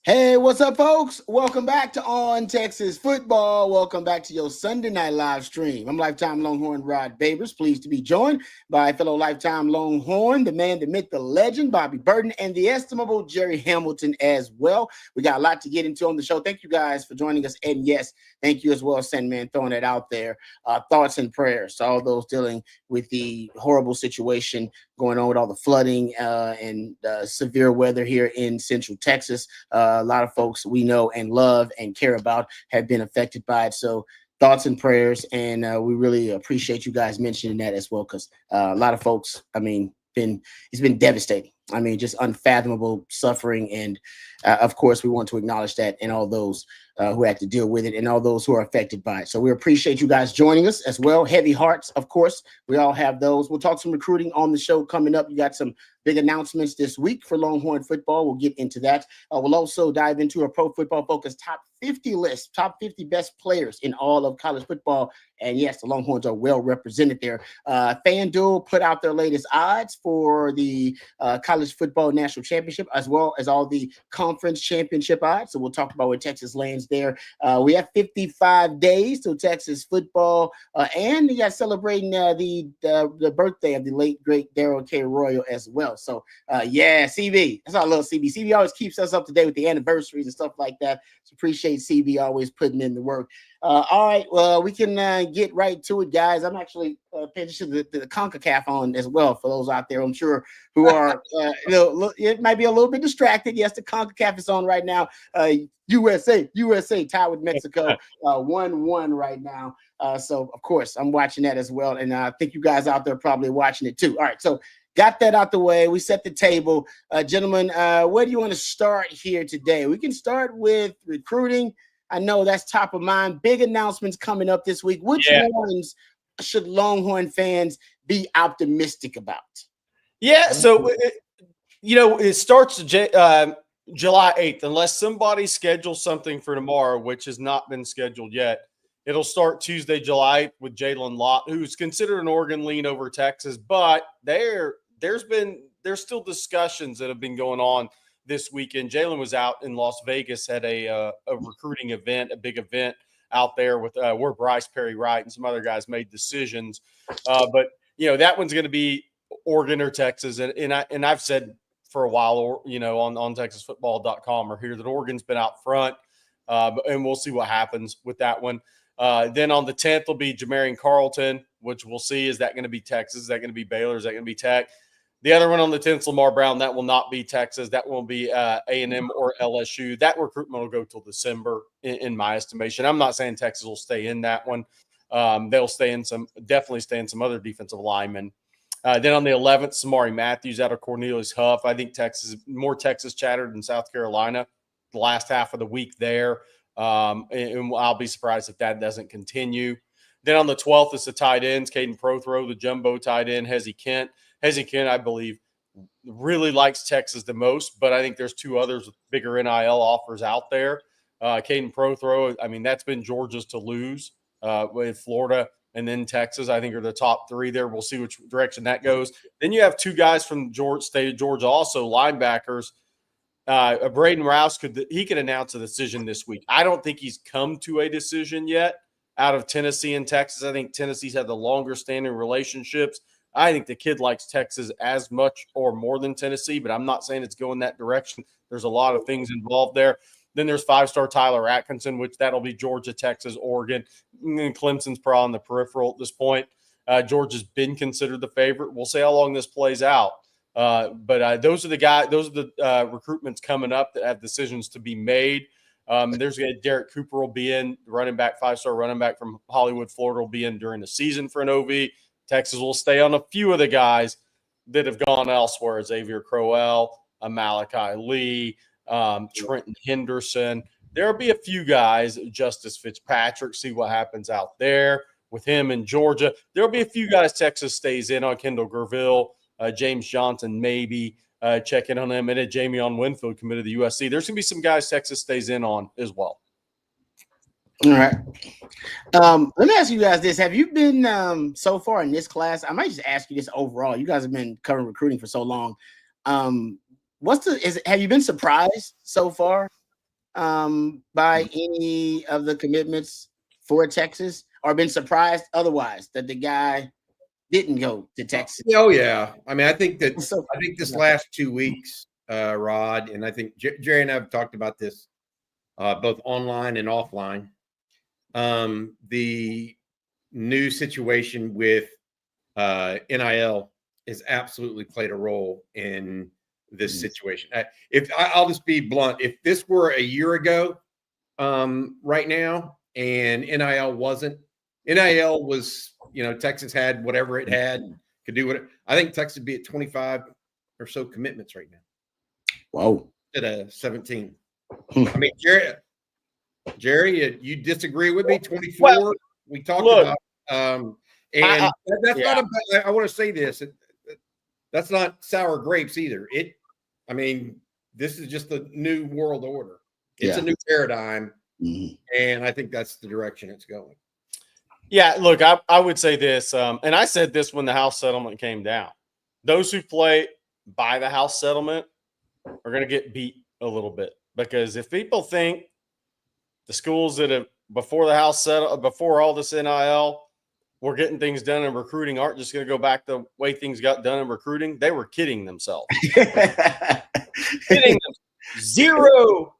Hey, what's up, folks? Welcome back to On Texas Football. Welcome back to your Sunday night live stream. I'm lifetime Longhorn Rod Babers, pleased to be joined by fellow lifetime Longhorn, the man, the myth, the legend, Bobby Burton, and the estimable Jerry Hamilton as well. We got a lot to get into on the show. Thank you guys for joining us. And yes, thank you as well, Sandman, throwing it out there. Thoughts and prayers to all those dealing with the horrible situation going on with all the flooding and severe weather here in Central Texas. A lot of folks we know and love and care about have been affected by it. So thoughts and prayers, and we really appreciate you guys mentioning that as well, because a lot of folks, it's been devastating. I mean, just unfathomable suffering, and of course, we want to acknowledge that and all those who had to deal with it and all those who are affected by it. So we appreciate you guys joining us as well. Heavy hearts, of course. We all have those. We'll talk some recruiting on the show coming up. You got some big announcements this week for Longhorn football. We'll get into that. We'll also dive into a Pro Football Focus top 50 list, top 50 best players in all of college football. And yes, the Longhorns are well represented there. FanDuel put out their latest odds for the college football national championship, as well as all the conference championship odds. So we'll talk about where Texas lands there. We have 55 days till Texas football, and you got celebrating the birthday of the late great Daryl K. Royal as well. So yeah, CB, that's our little CB. CB always keeps us up to date with the anniversaries and stuff like that. So appreciate CB always putting in the work. All right, well, we can get right to it, guys. I'm actually paying attention to the CONCACAF on as well for those out there, I'm sure, who are, it might be a little bit distracted. Yes, the CONCACAF is on right now. USA tied with Mexico, 1-1 right now. So, of course, I'm watching that as well. And I think you guys out there are probably watching it too. All right, so got that out the way. We set the table. Gentlemen, where do you want to start here today? We can start with recruiting. I know that's top of mind. Big announcements coming up this week. Which ones should Longhorn fans be optimistic about? Yeah, so it starts July 8th, unless somebody schedules something for tomorrow, which has not been scheduled yet. It'll start Tuesday, July 8th with Jalen Lott, who's considered an Oregon lean over Texas, but there's still discussions that have been going on this weekend. Jalen was out in Las Vegas at a recruiting event, a big event out there with where Bryce Perry Wright and some other guys made decisions. But that one's going to be Oregon or Texas, and I've said for a while, on TexasFootball.com or here that Oregon's been out front, and we'll see what happens with that one. Then on the 10th will be Jamarian Carlton, which we'll see. Is that going to be Texas? Is that going to be Baylor? Is that going to be Tech? The other one on the 10th, Lamar Brown. That will not be Texas. That will be A&M or LSU. That recruitment will go till December, in my estimation. I'm not saying Texas will stay in that one. They'll definitely stay in some other defensive linemen. Then on the 11th, Samari Matthews out of Cornelius Huff. I think more Texas chatter than South Carolina the last half of the week there. And I'll be surprised if that doesn't continue. Then on the 12th, it's the tight ends, Caden Prothro, the jumbo tight end, Hezzy Kent. Hezzy Kent, I believe, really likes Texas the most, but I think there's two others with bigger NIL offers out there. Caden Prothro, I mean, that's been Georgia's to lose with Florida and then Texas, I think, are the top three there. We'll see which direction that goes. Then you have two guys from state of Georgia, also linebackers. Braden Rouse could announce a decision this week. I don't think he's come to a decision yet out of Tennessee and Texas. I think Tennessee's had the longer standing relationships. I think the kid likes Texas as much or more than Tennessee, but I'm not saying it's going that direction. There's a lot of things involved there. Then there's five-star Tyler Atkinson, which that'll be Georgia, Texas, Oregon. And Clemson's probably on the peripheral at this point. Georgia's been considered the favorite. We'll see how long this plays out. But those are the guys. Those are the recruitments coming up that have decisions to be made. There's Derek Cooper will be in, running back, five-star running back from Hollywood, Florida, will be in during the season for an OV. Texas will stay on a few of the guys that have gone elsewhere: Xavier Crowell, Malachi Lee, Trenton Henderson. There'll be a few guys, Justice Fitzpatrick, see what happens out there with him in Georgia. There'll be a few guys Texas stays in on, Kendall Gerville, James Johnson, maybe check in on him, and then Jamion Winfield committed to USC. There's going to be some guys Texas stays in on as well. All right. Let me ask you guys this. Have you been so far in this class? I might just ask you this overall. You guys have been covering recruiting for so long. Have you been surprised so far by any of the commitments for Texas, or been surprised otherwise that the guy didn't go to Texas? Oh yeah, I mean, I think So, this last 2 weeks, Rod, and I think Jerry and I have talked about this both online and offline. The new situation with NIL has absolutely played a role in this situation. I'll just be blunt, if this were a year ago, right now, and NIL was, Texas had whatever it had, could do what I think Texas would be at 25 or so commitments right now. Whoa. Instead of 17. I mean, Jerry, you disagree with me? 24. Well, we talked about, and that's not I want to say this. That's not sour grapes either. I mean, this is just the new world order. It's a new paradigm, and I think that's the direction it's going. Yeah, look, I would say this, and I said this when the House settlement came down. Those who play by the House settlement are going to get beat a little bit, because if people think the schools that have before the House settled, before all this NIL, were getting things done in recruiting, aren't just going to go back the way things got done in recruiting, they were kidding themselves. Kidding them. Zero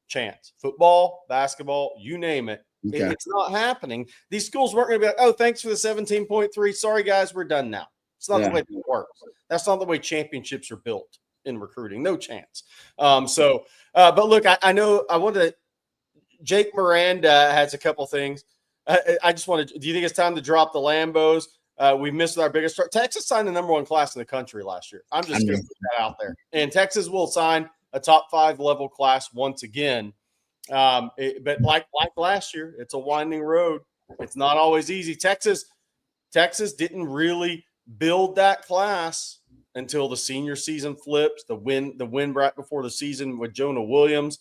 chance. Football, basketball, you name it. Okay. It's not happening. These schools weren't going to be like, oh, thanks for the 17.3. Sorry, guys, we're done now. It's not the way it works. That's not the way championships are built in recruiting. No chance. But look, I know I wanted to – Jake Miranda has a couple things. I just wanted – do you think it's time to drop the Lambos? We missed our biggest start. Texas signed the #1 class in the country last year. I'm just going to put that out there. And Texas will sign a top 5 level class once again. But like last year, it's a winding road. It's not always easy. Texas didn't really build that class until the senior season flips. The win right before the season with Jonah Williams.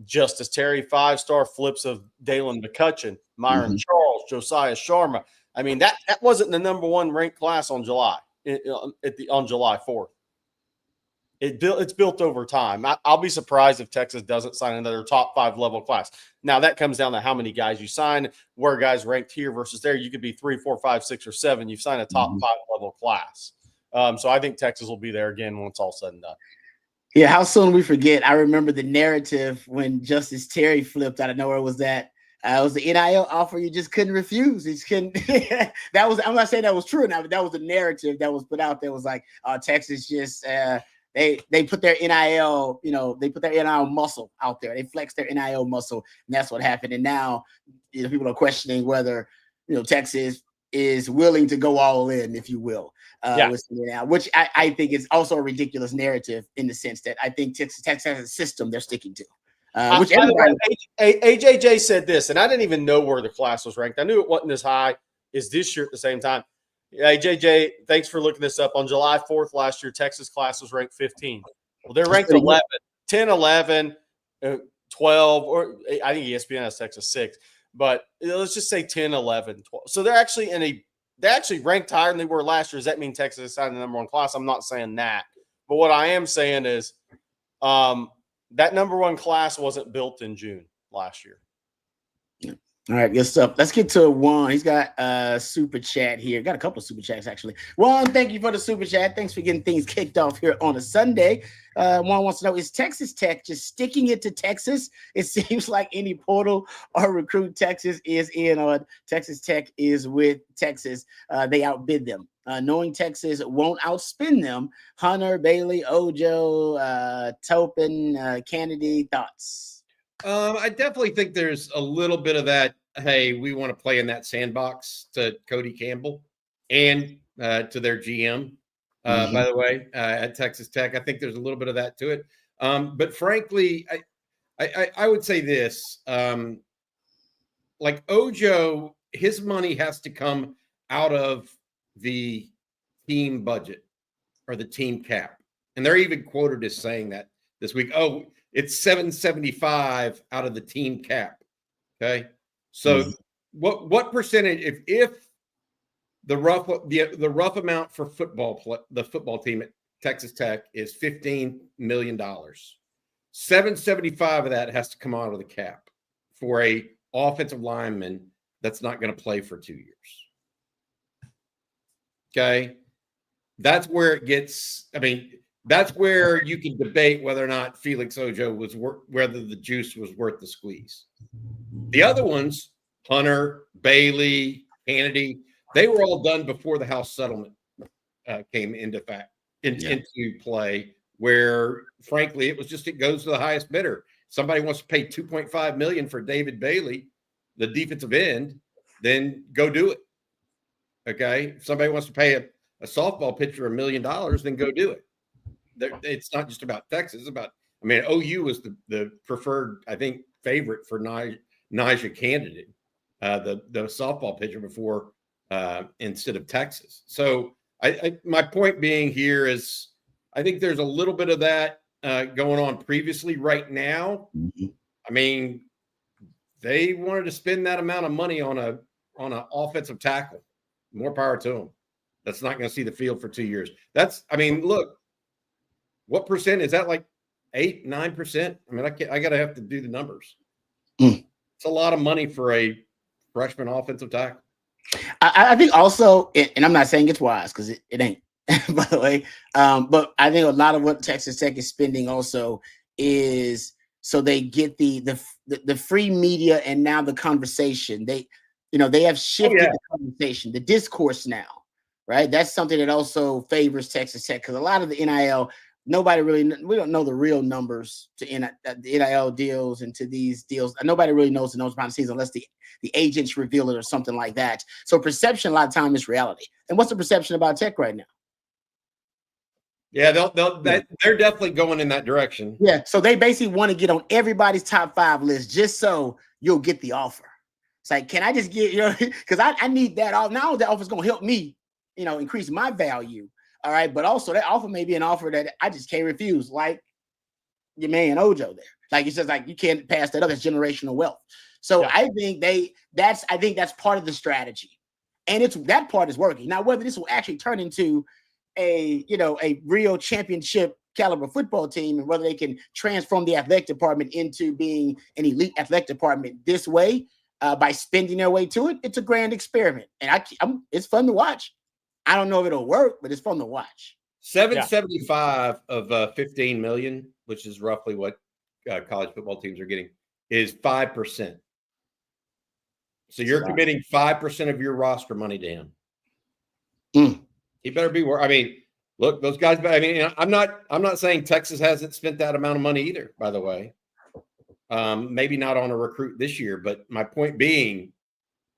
Justice Terry, 5-star flips of Dalen McCutcheon, Myron Charles, Josiah Sharma. I mean, that wasn't the #1 ranked class on July 4th. It's built over time. I'll be surprised if Texas doesn't sign another top 5 level class. Now that comes down to how many guys you sign, where guys ranked here versus there. You could be 3, 4, 5, 6, or 7. You've signed a top 5 level class. So I think Texas will be there again when it's all said and done. Yeah, how soon we forget. I remember the narrative when Justice Terry flipped out of nowhere was that it was the NIL offer you just couldn't refuse. You just couldn't. I'm not saying that was true now, but that was the narrative that was put out there. It was like Texas just they put their NIL, they put their NIL muscle out there. They flexed their NIL muscle, and that's what happened. And now people are questioning whether Texas is willing to go all in, if you will, which I think is also a ridiculous narrative in the sense that I think Texas has a system they're sticking to. Which AJJ said this, and I didn't even know where the class was ranked. I knew it wasn't as high as this year at the same time. AJJ, thanks for looking this up. On July 4th last year, Texas class was ranked 15. Well, they're ranked 11, 10, 11, 12, or I think ESPN has Texas 6. But let's just say 10, 11, 12. So they're actually ranked higher than they were last year. Does that mean Texas signed the #1 class? I'm not saying that. But what I am saying is that #1 class wasn't built in June last year. All right, good stuff. Let's get to Juan. He's got a super chat here. Got a couple of super chats, actually. Juan, thank you for the super chat. Thanks for getting things kicked off here on a Sunday. Juan wants to know, is Texas Tech just sticking it to Texas? It seems like any portal or recruit Texas is in on. Texas Tech is with Texas. They outbid them. Knowing Texas won't outspin them. Hunter, Bailey, Ojo, Topin, Kennedy, thoughts? I definitely think there's a little bit of that. Hey, we want to play in that sandbox to Cody Campbell and to their GM, by the way, at Texas Tech. I think there's a little bit of that to it. But frankly, I would say this, like Ojo, his money has to come out of the team budget or the team cap. And they're even quoted as saying that this week. Oh, it's $775 out of the team cap. Okay. So what percentage, if the rough amount for the football team at Texas Tech is $15 million. $775 of that has to come out of the cap for a offensive lineman that's not going to play for 2 years. Okay. That's where it gets, that's where you can debate whether or not Felix Ojo was whether the juice was worth the squeeze. The other ones, Hunter, Bailey, Hannity, they were all done before the House settlement came into play, where frankly it goes to the highest bidder. Somebody wants to pay $2.5 million for David Bailey, the defensive end, then go do it. Okay. If somebody wants to pay a softball pitcher $1 million, then go do it. It's not just about Texas. It's about, OU was the preferred, I think, favorite for Najee candidate, the softball pitcher before instead of Texas. So my point being here is I think there's a little bit of that going on previously. Right now, they wanted to spend that amount of money on an offensive tackle. More power to them. That's not going to see the field for 2 years. Look, what percent is that? Like 8, 9%? I got to have to do the numbers. It's a lot of money for a freshman offensive tackle. I think also, and I'm not saying it's wise because it ain't, by the way. But I think a lot of what Texas Tech is spending also is so they get the free media and now the conversation. They have shifted the conversation, the discourse now, right? That's something that also favors Texas Tech because a lot of the NIL, we don't know the real numbers to the NIL deals and to these deals. Nobody really knows the numbers behind the scenes unless the agents reveal it or something like that. So perception, a lot of time, is reality. And what's the perception about Tech right now? Yeah, they're definitely going in that direction. Yeah, so they basically want to get on everybody's top 5 list just so you'll get the offer. It's like, can I just get, because I need that off. Now that offer is going to help me, increase my value. All right. But also that offer may be an offer that I just can't refuse. Like your man Ojo there. Like it's just like, you can't pass that up. That's generational wealth. So yeah. I think that's part of the strategy. And that part is working. Now, whether this will actually turn into a real championship caliber football team and whether they can transform the athletic department into being an elite athletic department this way, by spending their way to it, it's a grand experiment, and it's fun to watch. I don't know if it'll work, but it's fun to watch. 775 of 15 million, which is roughly what college football teams are getting, is 5%. So you're committing 5% of your roster money to him. He better be worth. Look, those guys. I'm not saying Texas hasn't spent that amount of money either. By the way. Maybe not on a recruit this year, but my point being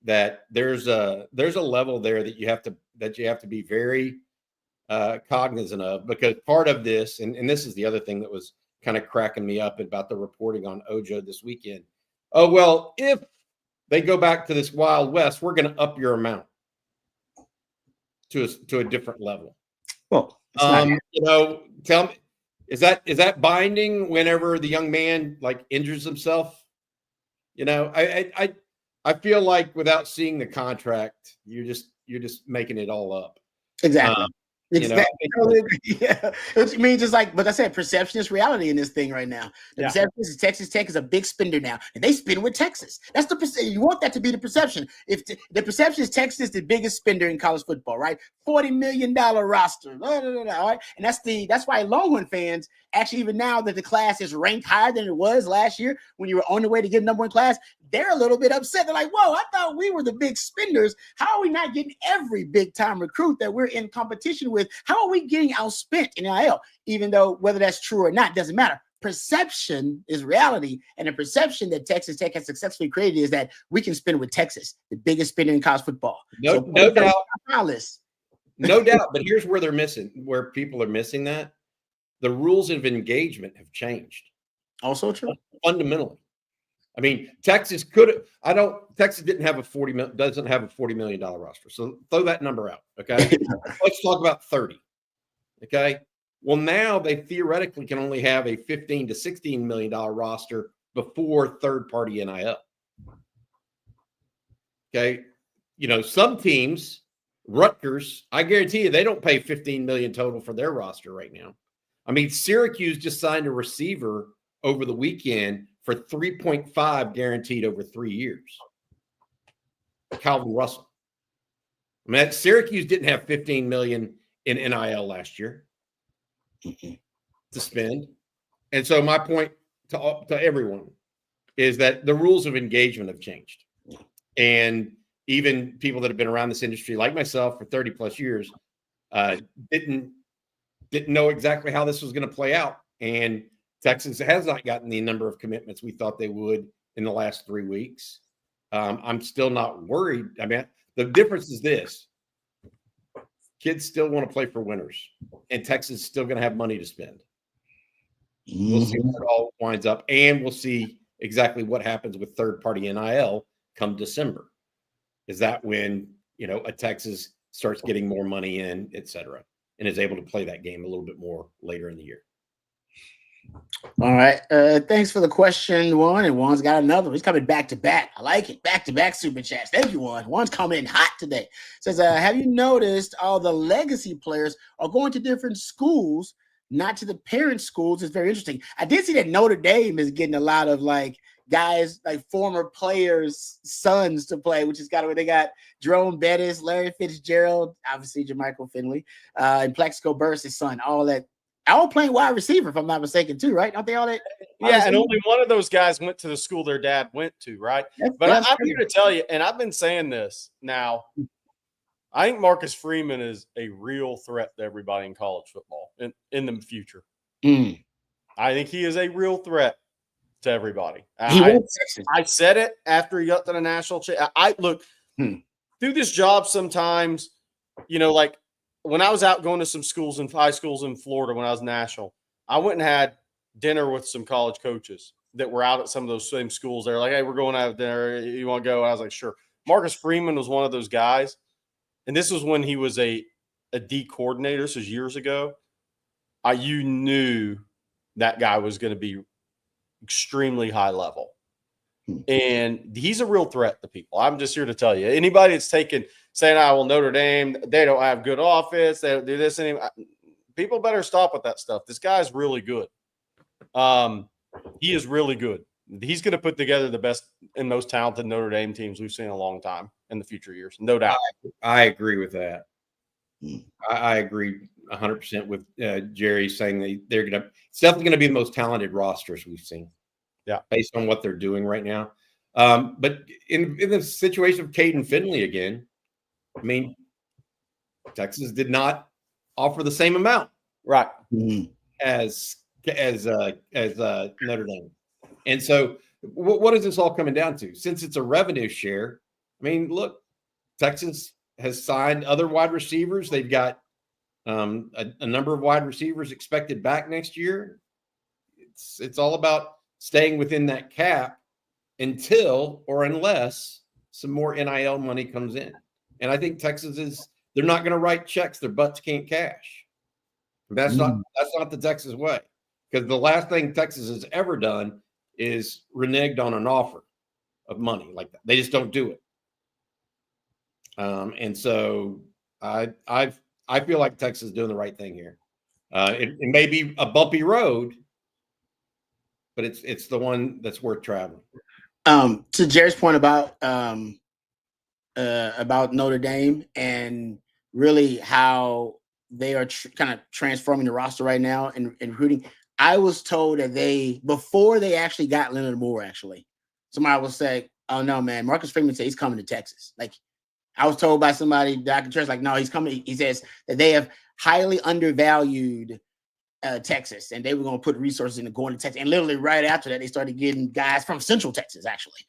that there's a level there that you have to be very cognizant of, because part of this, and this is the other thing that was kind of cracking me up about the reporting on Ojo this weekend. Oh, well, if they go back to this Wild West, we're going to up your amount to a different level. Well, tell me. Is that binding whenever the young man injures himself? I feel like without seeing the contract, you're just making it all up. Exactly. Yeah. Which means just like I said, perception is reality in this thing right now. The perception is Texas Tech is a big spender now, and they spend with Texas. That's the perception. You want that to be the perception. If the perception is Texas is the biggest spender in college football, right? $40 million roster. All right. And that's why Longhorn fans actually, even now that the class is ranked higher than it was last year when you were on the way to get number 1 class, they're a little bit upset. They're like, whoa, I thought we were the big spenders. How are we not getting every big time recruit that we're in competition with? How are we getting outspent in NIL? Even though whether that's true or not doesn't matter. Perception is reality. And the perception that Texas Tech has successfully created is that we can spend with Texas, the biggest spender in college football. No doubt. No doubt. But here's where people are missing that. The rules of engagement have changed. Also true. Fundamentally. Texas doesn't have a $40 million roster. So throw that number out. Okay. Let's talk about 30. Okay. Well, now they theoretically can only have a $15 to $16 million roster before third-party NIL. Okay. Some teams, Rutgers, I guarantee you, they don't pay $15 million total for their roster right now. Syracuse just signed a receiver over the weekend for 3.5 guaranteed over 3 years. Calvin Russell. I mean, Syracuse didn't have $15 million in NIL last year to spend. And so my point to everyone is that the rules of engagement have changed. And even people that have been around this industry, like myself, for 30 plus years, didn't know exactly how this was going to play out. And Texas has not gotten the number of commitments we thought they would in the last 3 weeks. I'm still not worried. I mean, the difference is this. Kids still want to play for winners, and Texas is still going to have money to spend. We'll see where it all winds up, and we'll see exactly what happens with third-party NIL come December. Is that when, a Texas starts getting more money in, et cetera, and is able to play that game a little bit more later in the year? All right. Thanks for the question, Juan. And Juan's got another one. He's coming back to back. I like it. Back to back super chats. Thank you, Juan. Juan's coming in hot today. Says, have you noticed all the legacy players are going to different schools, not to the parent schools? It's very interesting. I did see that Notre Dame is getting a lot of guys, former players' sons to play, which is kind of where they got Jerome Bettis, Larry Fitzgerald, obviously Jermichael Finley, and Plexico Burris' son, all playing wide receiver, if I'm not mistaken, too, right? Aren't they all that? Yeah, and only one of those guys went to the school their dad went to, right? But I'm here to tell you, and I've been saying this now, I think Marcus Freeman is a real threat to everybody in college football in the future. I think he is a real threat to everybody. I said it after he got to the national championship. I look through this job sometimes, when I was out going to some schools and high schools in Florida when I was national, I went and had dinner with some college coaches that were out at some of those same schools. They're like, hey, we're going out to dinner. You want to go? And I was like, sure. Marcus Freeman was one of those guys. And this was when he was a D coordinator. This was years ago. You knew that guy was going to be extremely high level. And he's a real threat to people. I'm just here to tell you. Anybody that's saying, Notre Dame, they don't have good offense, they don't do this anymore. People better stop with that stuff. This guy's really good. He is really good. He's going to put together the best and most talented Notre Dame teams we've seen in a long time in the future years. No doubt. I agree with that. I agree 100% with Jerry saying that it's definitely going to be the most talented rosters we've seen. Yeah, based on what they're doing right now. But in the situation of Caden Finley again, I mean, Texas did not offer the same amount, right, as Notre Dame. And so, what is this all coming down to? Since it's a revenue share, I mean, look, Texas has signed other wide receivers. They've got a number of wide receivers expected back next year. It's all about staying within that cap until or unless some more NIL money comes in. And I think Texas they're not going to write checks their butts can't cash. That's not the Texas way. Because the last thing Texas has ever done is reneged on an offer of money like that. They just don't do it. And so I feel like Texas is doing the right thing here. It may be a bumpy road, but it's the one that's worth traveling. To Jerry's point about Notre Dame and really how they are kind of transforming the roster right now and recruiting. I was told that before they actually got Leonard Moore, somebody will say, "Oh no, man, Marcus Freeman said he's coming to Texas." I was told by somebody that I can trust, no, he's coming. He says that they have highly undervalued Texas, and they were going to put resources into going to Texas. And literally right after that, they started getting guys from Central Texas, actually.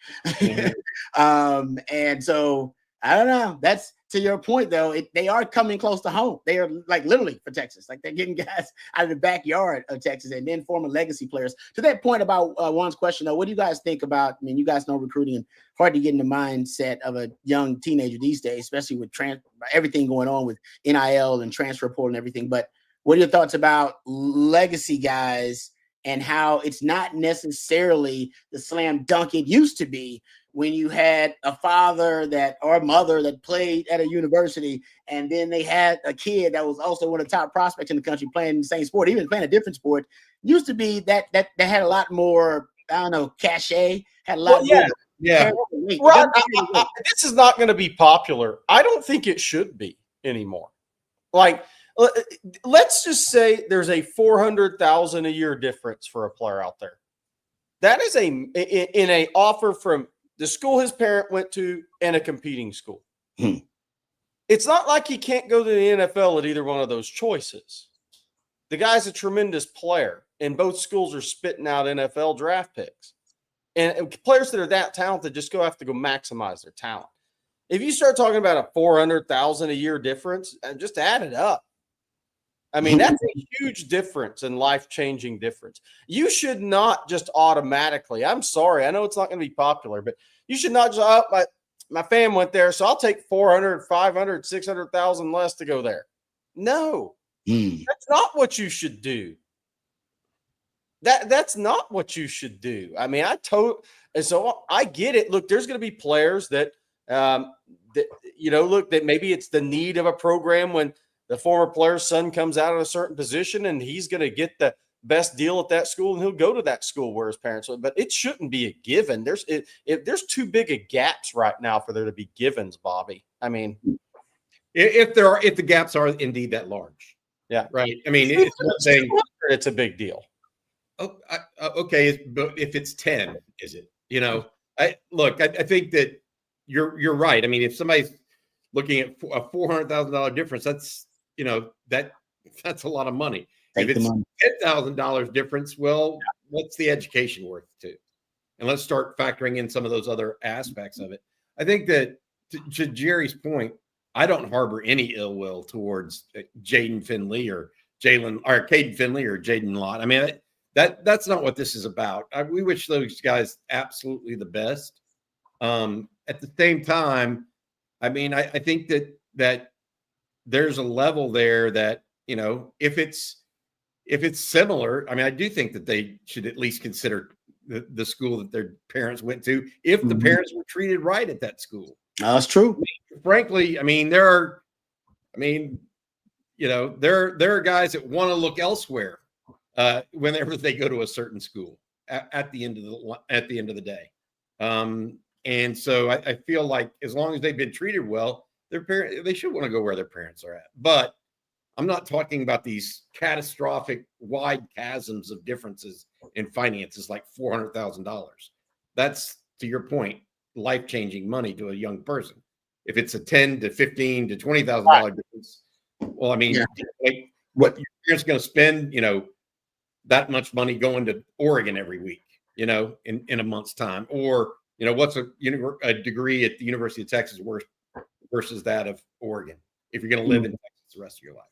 And so I don't know. That's to your point, though. They are coming close to home. They are literally for Texas. They're getting guys out of the backyard of Texas and then former legacy players. To that point about Juan's question, though, what do you guys think about? I mean, you guys know recruiting and hard to get in the mindset of a young teenager these days, especially with everything going on with NIL and transfer portal and everything. But what are your thoughts about legacy guys and how it's not necessarily the slam dunk it used to be when you had a father or a mother that played at a university, and then they had a kid that was also one of the top prospects in the country playing the same sport, even playing a different sport. Used to be that had a lot more, I don't know, cachet, had a lot more. Yeah. Right. This is not going to be popular. I don't think it should be anymore. Like, let's just say there's a $400,000 a year difference for a player out there. That is in a offer from the school his parent went to and a competing school. It's not like he can't go to the NFL at either one of those choices. The guy's a tremendous player, and both schools are spitting out NFL draft picks. And players that are that talented just have to go maximize their talent. If you start talking about a $400,000 a year difference, just add it up. I mean, that's a huge difference and life-changing difference. You should not just automatically, I'm sorry, I know it's not going to be popular, but you should not just, my fam went there, so I'll take 400, 500, 600,000 less to go there. No, that's not what you should do. That's not what you should do. I mean, and so I get it. Look, there's going to be players that, that maybe it's the need of a program when the former player's son comes out of a certain position and he's going to get the best deal at that school and he'll go to that school where his parents live. But it shouldn't be a given. There's too big of gaps right now for there to be givens, Bobby. I mean, if the gaps are indeed that large. Yeah. Right. I mean, it's a big deal. Oh, okay. But if it's 10, is it? I think that you're right. I mean, if somebody's looking at a $400,000 difference, that's that's a lot of money. If it's $10,000 difference, well, what's the education worth too? And let's start factoring in some of those other aspects of it. I think that to Jerry's point, I don't harbor any ill will towards Jaden Finley or Caden Finley or Jaden Lott. I mean, that's not what this is about. We wish those guys absolutely the best. At the same time, I mean, I think that there's a level there that, if it's similar, I mean, I do think that they should at least consider the school that their parents went to, if the parents were treated right at that school. That's true. I mean, frankly, I mean, there are guys that want to look elsewhere whenever they go to a certain school at the end of the day. And so I feel like as long as they've been treated well, they should want to go where their parents are at. But I'm not talking about these catastrophic wide chasms of differences in finances like $400,000. That's, to your point, life-changing money to a young person. If it's a $10,000 to $15,000 to $20,000 difference, well, I mean, what your parents going to spend, that much money going to Oregon every week, in a month's time, or what's a degree at the University of Texas worth versus that of Oregon if you're going to live in Texas the rest of your life.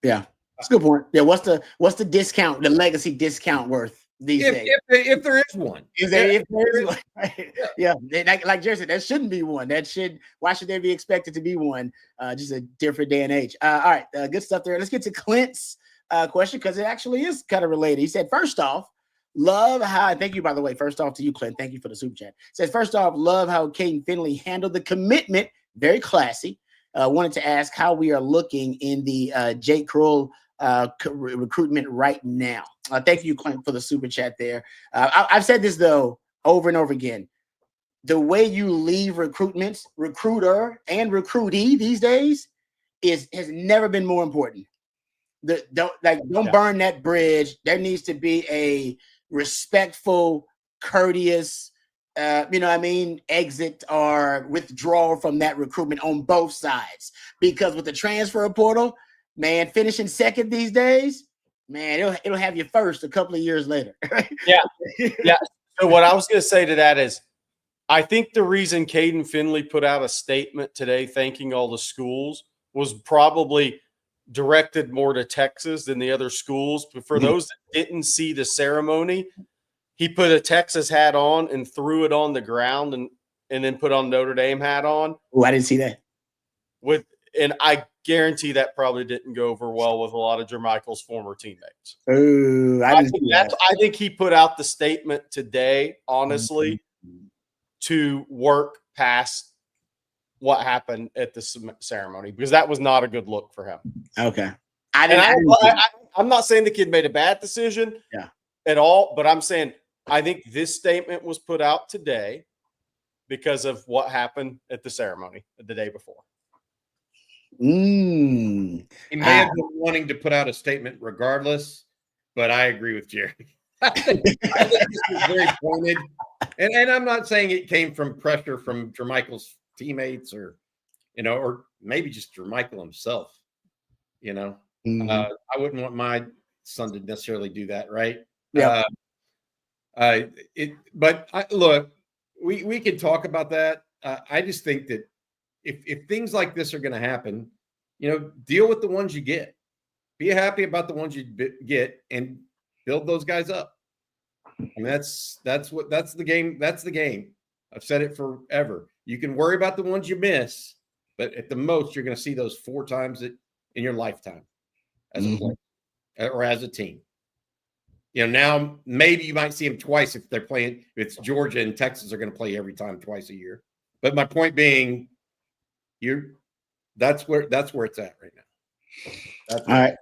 Yeah, that's a good point. Yeah, what's the discount, the legacy discount worth these days? If there is one. If there is one. Right? Yeah, like Jerry said, there shouldn't be one. Why should there be expected to be one? Just a different day and age. All right, good stuff there. Let's get to Clint's question, because it actually is kind of related. He said, first off, love how, thank you, by the way, first off to you, Clint. Thank you for the super chat. Says, first off, love how Caden Finley handled the commitment. Very classy. Wanted to ask how we are looking in the Jake Kroll recruitment right now. Thank you, Clint, for the super chat there. I've said this, though, over and over again. The way you leave recruitments, recruiter and recruitee these days has never been more important. Don't burn that bridge. There needs to be a respectful, courteous, exit or withdrawal from that recruitment on both sides. Because with the transfer portal, man, finishing second these days, man, it'll have you first a couple of years later. Yeah. So what I was going to say to that is, I think the reason Caden Finley put out a statement today thanking all the schools was probably directed more to Texas than the other schools. But for those that didn't see the ceremony, he put a Texas hat on and threw it on the ground and then put on Notre Dame hat on. Oh, I didn't see that. And I guarantee that probably didn't go over well with a lot of Jermichael's former teammates. Oh, I think he put out the statement today, honestly, to work past what happened at the ceremony, because that was not a good look for him. Okay. I'm not saying the kid made a bad decision at all, but I'm saying I think this statement was put out today because of what happened at the ceremony the day before. He may have been wanting to put out a statement regardless, but I agree with Jerry. I think this was very pointed. And I'm not saying it came from pressure from Jermichael's teammates or maybe just Jermichael himself. I wouldn't want my son to necessarily do that, right? Yeah. Look, we can talk about that. I just think that if things like this are going to happen, deal with the ones you get. Be happy about the ones you get and build those guys up. I mean, that's the game. That's the game. I've said it forever. You can worry about the ones you miss, but at the most, you're going to see those 4 times in your lifetime as a player or as a team. Now maybe you might see them twice if they're playing. If it's Georgia and Texas are going to play every time twice a year. But my point being, that's where it's at right now. All right.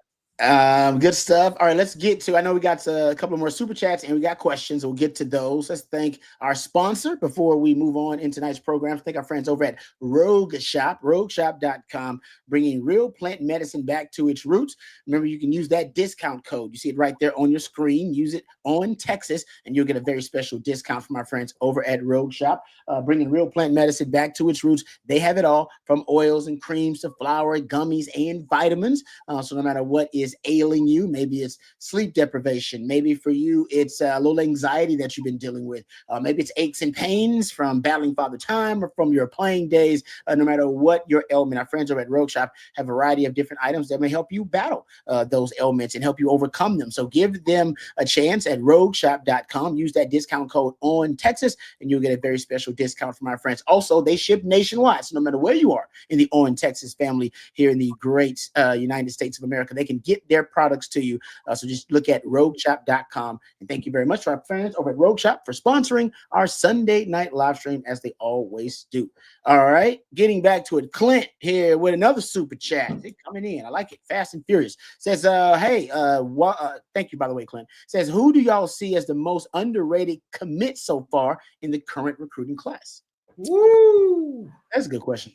Good stuff. All right, let's get to, I know we got a couple more super chats and we got questions. We'll get to those. Let's thank our sponsor before we move on in tonight's program. Thank our friends over at Rogue Shop, rogueshop.com, bringing real plant medicine back to its roots. Remember, you can use that discount code. You see it right there on your screen. Use it on Texas, and you'll get a very special discount from our friends over at Rogue Shop, bringing real plant medicine back to its roots. They have it all, from oils and creams to flour, gummies, and vitamins. So no matter what is ailing you, maybe it's sleep deprivation, maybe for you it's a little anxiety that you've been dealing with, maybe it's aches and pains from battling Father Time or from your playing days. No matter what your ailment, our friends over at Rogue Shop have a variety of different items that may help you battle those ailments and help you overcome them. So give them a chance at rogueshop.com. Use that discount code on Texas and you'll get a very special discount from our friends. Also, they ship nationwide, so no matter where you are in the On Texas family here in the great United States of America, they can get their products to you. So just look at rogueshop.com. And thank you very much to our friends over at Rogue Shop for sponsoring our Sunday night live stream, as they always do. All right, getting back to it. Clint here with another super chat. They're coming in. I like it. Fast and Furious says, hey, thank you, by the way, Clint. Says, who do y'all see as the most underrated commit so far in the current recruiting class? Woo! That's a good question.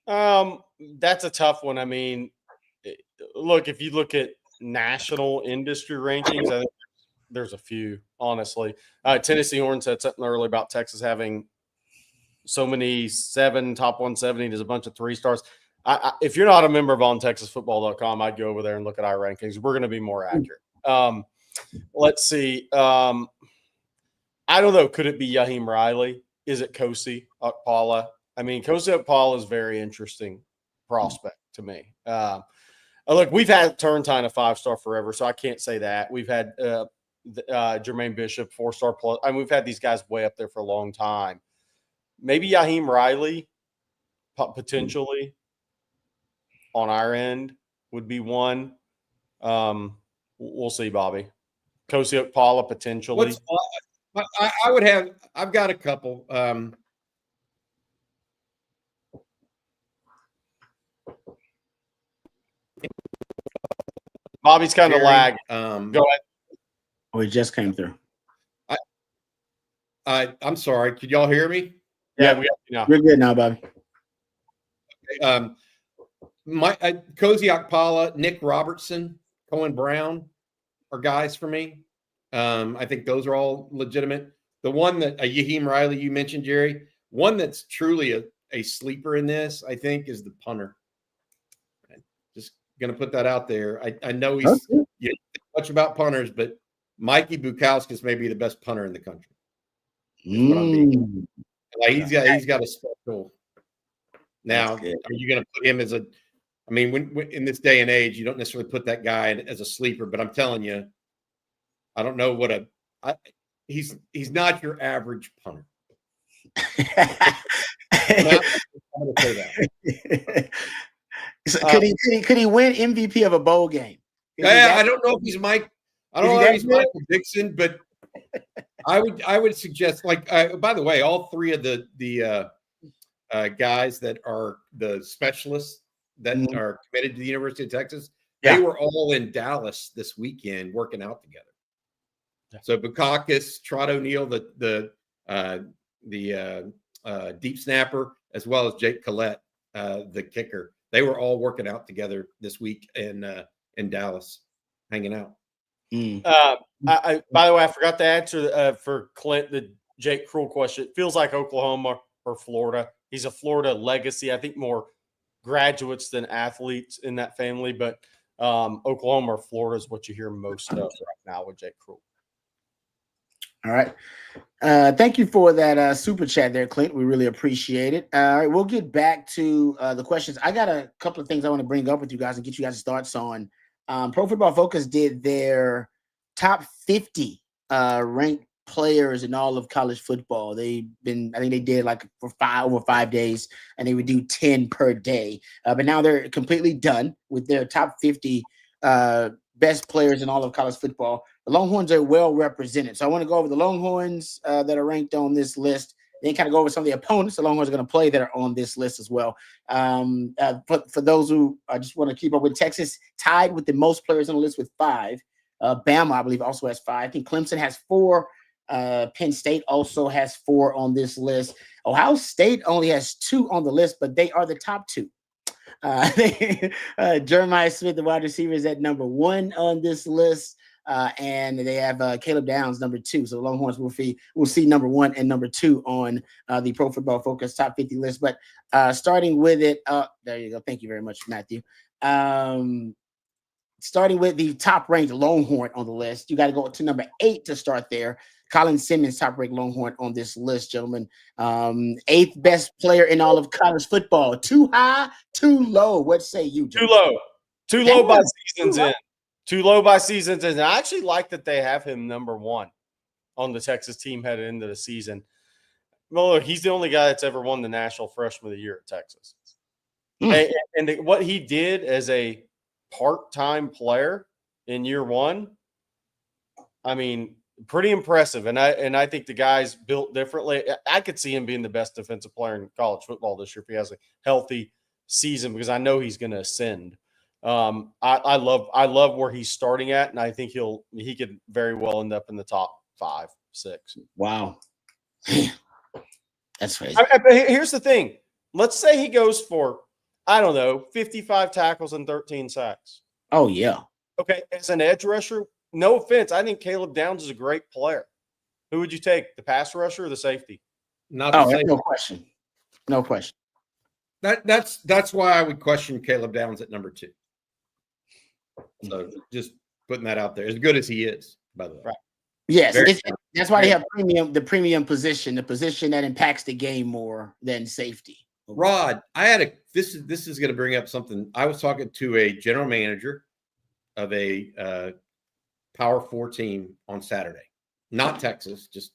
That's a tough one. I mean, look, if you look at national industry rankings, I think there's a few, honestly. Tennessee Horn said something earlier about Texas having so many 7 top 170. There's a bunch of 3 stars. If you're not a member of ontexasfootball.com, I'd go over there and look at our rankings. We're going to be more accurate. Let's see. I don't know. Could it be Yaheem Riley? Is it Kosi Okpala? I mean, Kosi Okpala is a very interesting prospect to me. Look, we've had Turntine a 5-star forever, so I can't say that. We've had Jermaine Bishop 4-star plus. I mean, we've had these guys way up there for a long time. Maybe Yaheem Riley potentially on our end would be one. We'll see, Bobby. Kosi Okpala potentially. I would have. I've got a couple. Bobby's kind of lagged. Go ahead. Oh, it just came through. I'm sorry. Could y'all hear me? Yeah, we got you now. We're good now, Bobby. Kosi Okpala, Nick Robertson, Cohen Brown are guys for me. I think those are all legitimate. The one that Yaheem Riley you mentioned, Jerry, one that's truly a sleeper in this, I think, is the punter. Just going to put that out there. I know you don't think much about punters, but Mikey Bukauskas may be the best punter in the country. Like he's got a special. Now, are you going to put him as a? I mean, when in this day and age, you don't necessarily put that guy as a sleeper. But I'm telling you, I don't know what he's not your average punter. I'm going to say that. So could he win MVP of a bowl game? Yeah, I don't know if he's Mike. I don't know if he's Michael Dixon, but I would suggest, like, by the way, all three of the guys that are the specialists that are committed to the University of Texas, they were all in Dallas this weekend working out together. Yeah. So Bukakis, Trot O'Neill, the deep snapper, as well as Jake Collette, the kicker, they were all working out together this week in Dallas, hanging out. By the way, I forgot to answer for Clint the Jake Cruel question. It feels like Oklahoma or Florida. He's a Florida legacy. I think more graduates than athletes in that family, but Oklahoma or Florida is what you hear most of right now with Jake Cruel. All right. Thank you for that super chat there, Clint. We really appreciate it. All right, we'll get back to the questions. I got a couple of things I want to bring up with you guys and get you guys' thoughts on. Pro Football Focus did their top 50 ranked players in all of college football. I think they did like for over 5 days, and they would do 10 per day. But now they're completely done with their top 50 best players in all of college football. The Longhorns are well represented. So I want to go over the Longhorns that are ranked on this list, then kind of go over some of the opponents the Longhorns are going to play that are on this list as well. For those who just want to keep up with, Texas tied with the most players on the list with 5. Bama, I believe, also has 5. I think Clemson has 4. Penn State also has 4 on this list. Ohio State only has 2 on the list, but they are the top 2. Jeremiah Smith, the wide receiver, is at number 1 on this list. And they have Caleb Downs, number 2. So Longhorns will see number 1 and number 2 on the Pro Football Focus top 50 list. But starting with it, there you go. Thank you very much, Matthew. Starting with the top-ranked Longhorn on the list, you got to go to number 8 to start there. Colin Simmons, top-ranked Longhorn on this list, gentlemen. 8th best player in all of college football. Too high, too low. What say you, gentlemen? Too low by season's end. Too low by season's end. I actually like that they have him number 1 on the Texas team headed into the season. Well, look, he's the only guy that's ever won the National Freshman of the Year at Texas. And what he did as a part-time player in year 1, I mean, pretty impressive. And I think the guy's built differently. I could see him being the best defensive player in college football this year if he has a healthy season, because I know he's going to ascend. I love where he's starting at, and I think he could very well end up in the top 5, 6. Wow. That's crazy. Here's the thing. Let's say he goes for, I don't know, 55 tackles and 13 sacks. Oh, yeah. Okay, as an edge rusher, no offense, I think Caleb Downs is a great player. Who would you take, the pass rusher or the safety? Not the safety. No question. No question. That's why I would question Caleb Downs at number 2. So just putting that out there, as good as he is, by the way. Right. Yes, that's why they have the premium position, the position that impacts the game more than safety. Rod, this is going to bring up something. I was talking to a general manager of a Power 4 team on Saturday, not Texas, just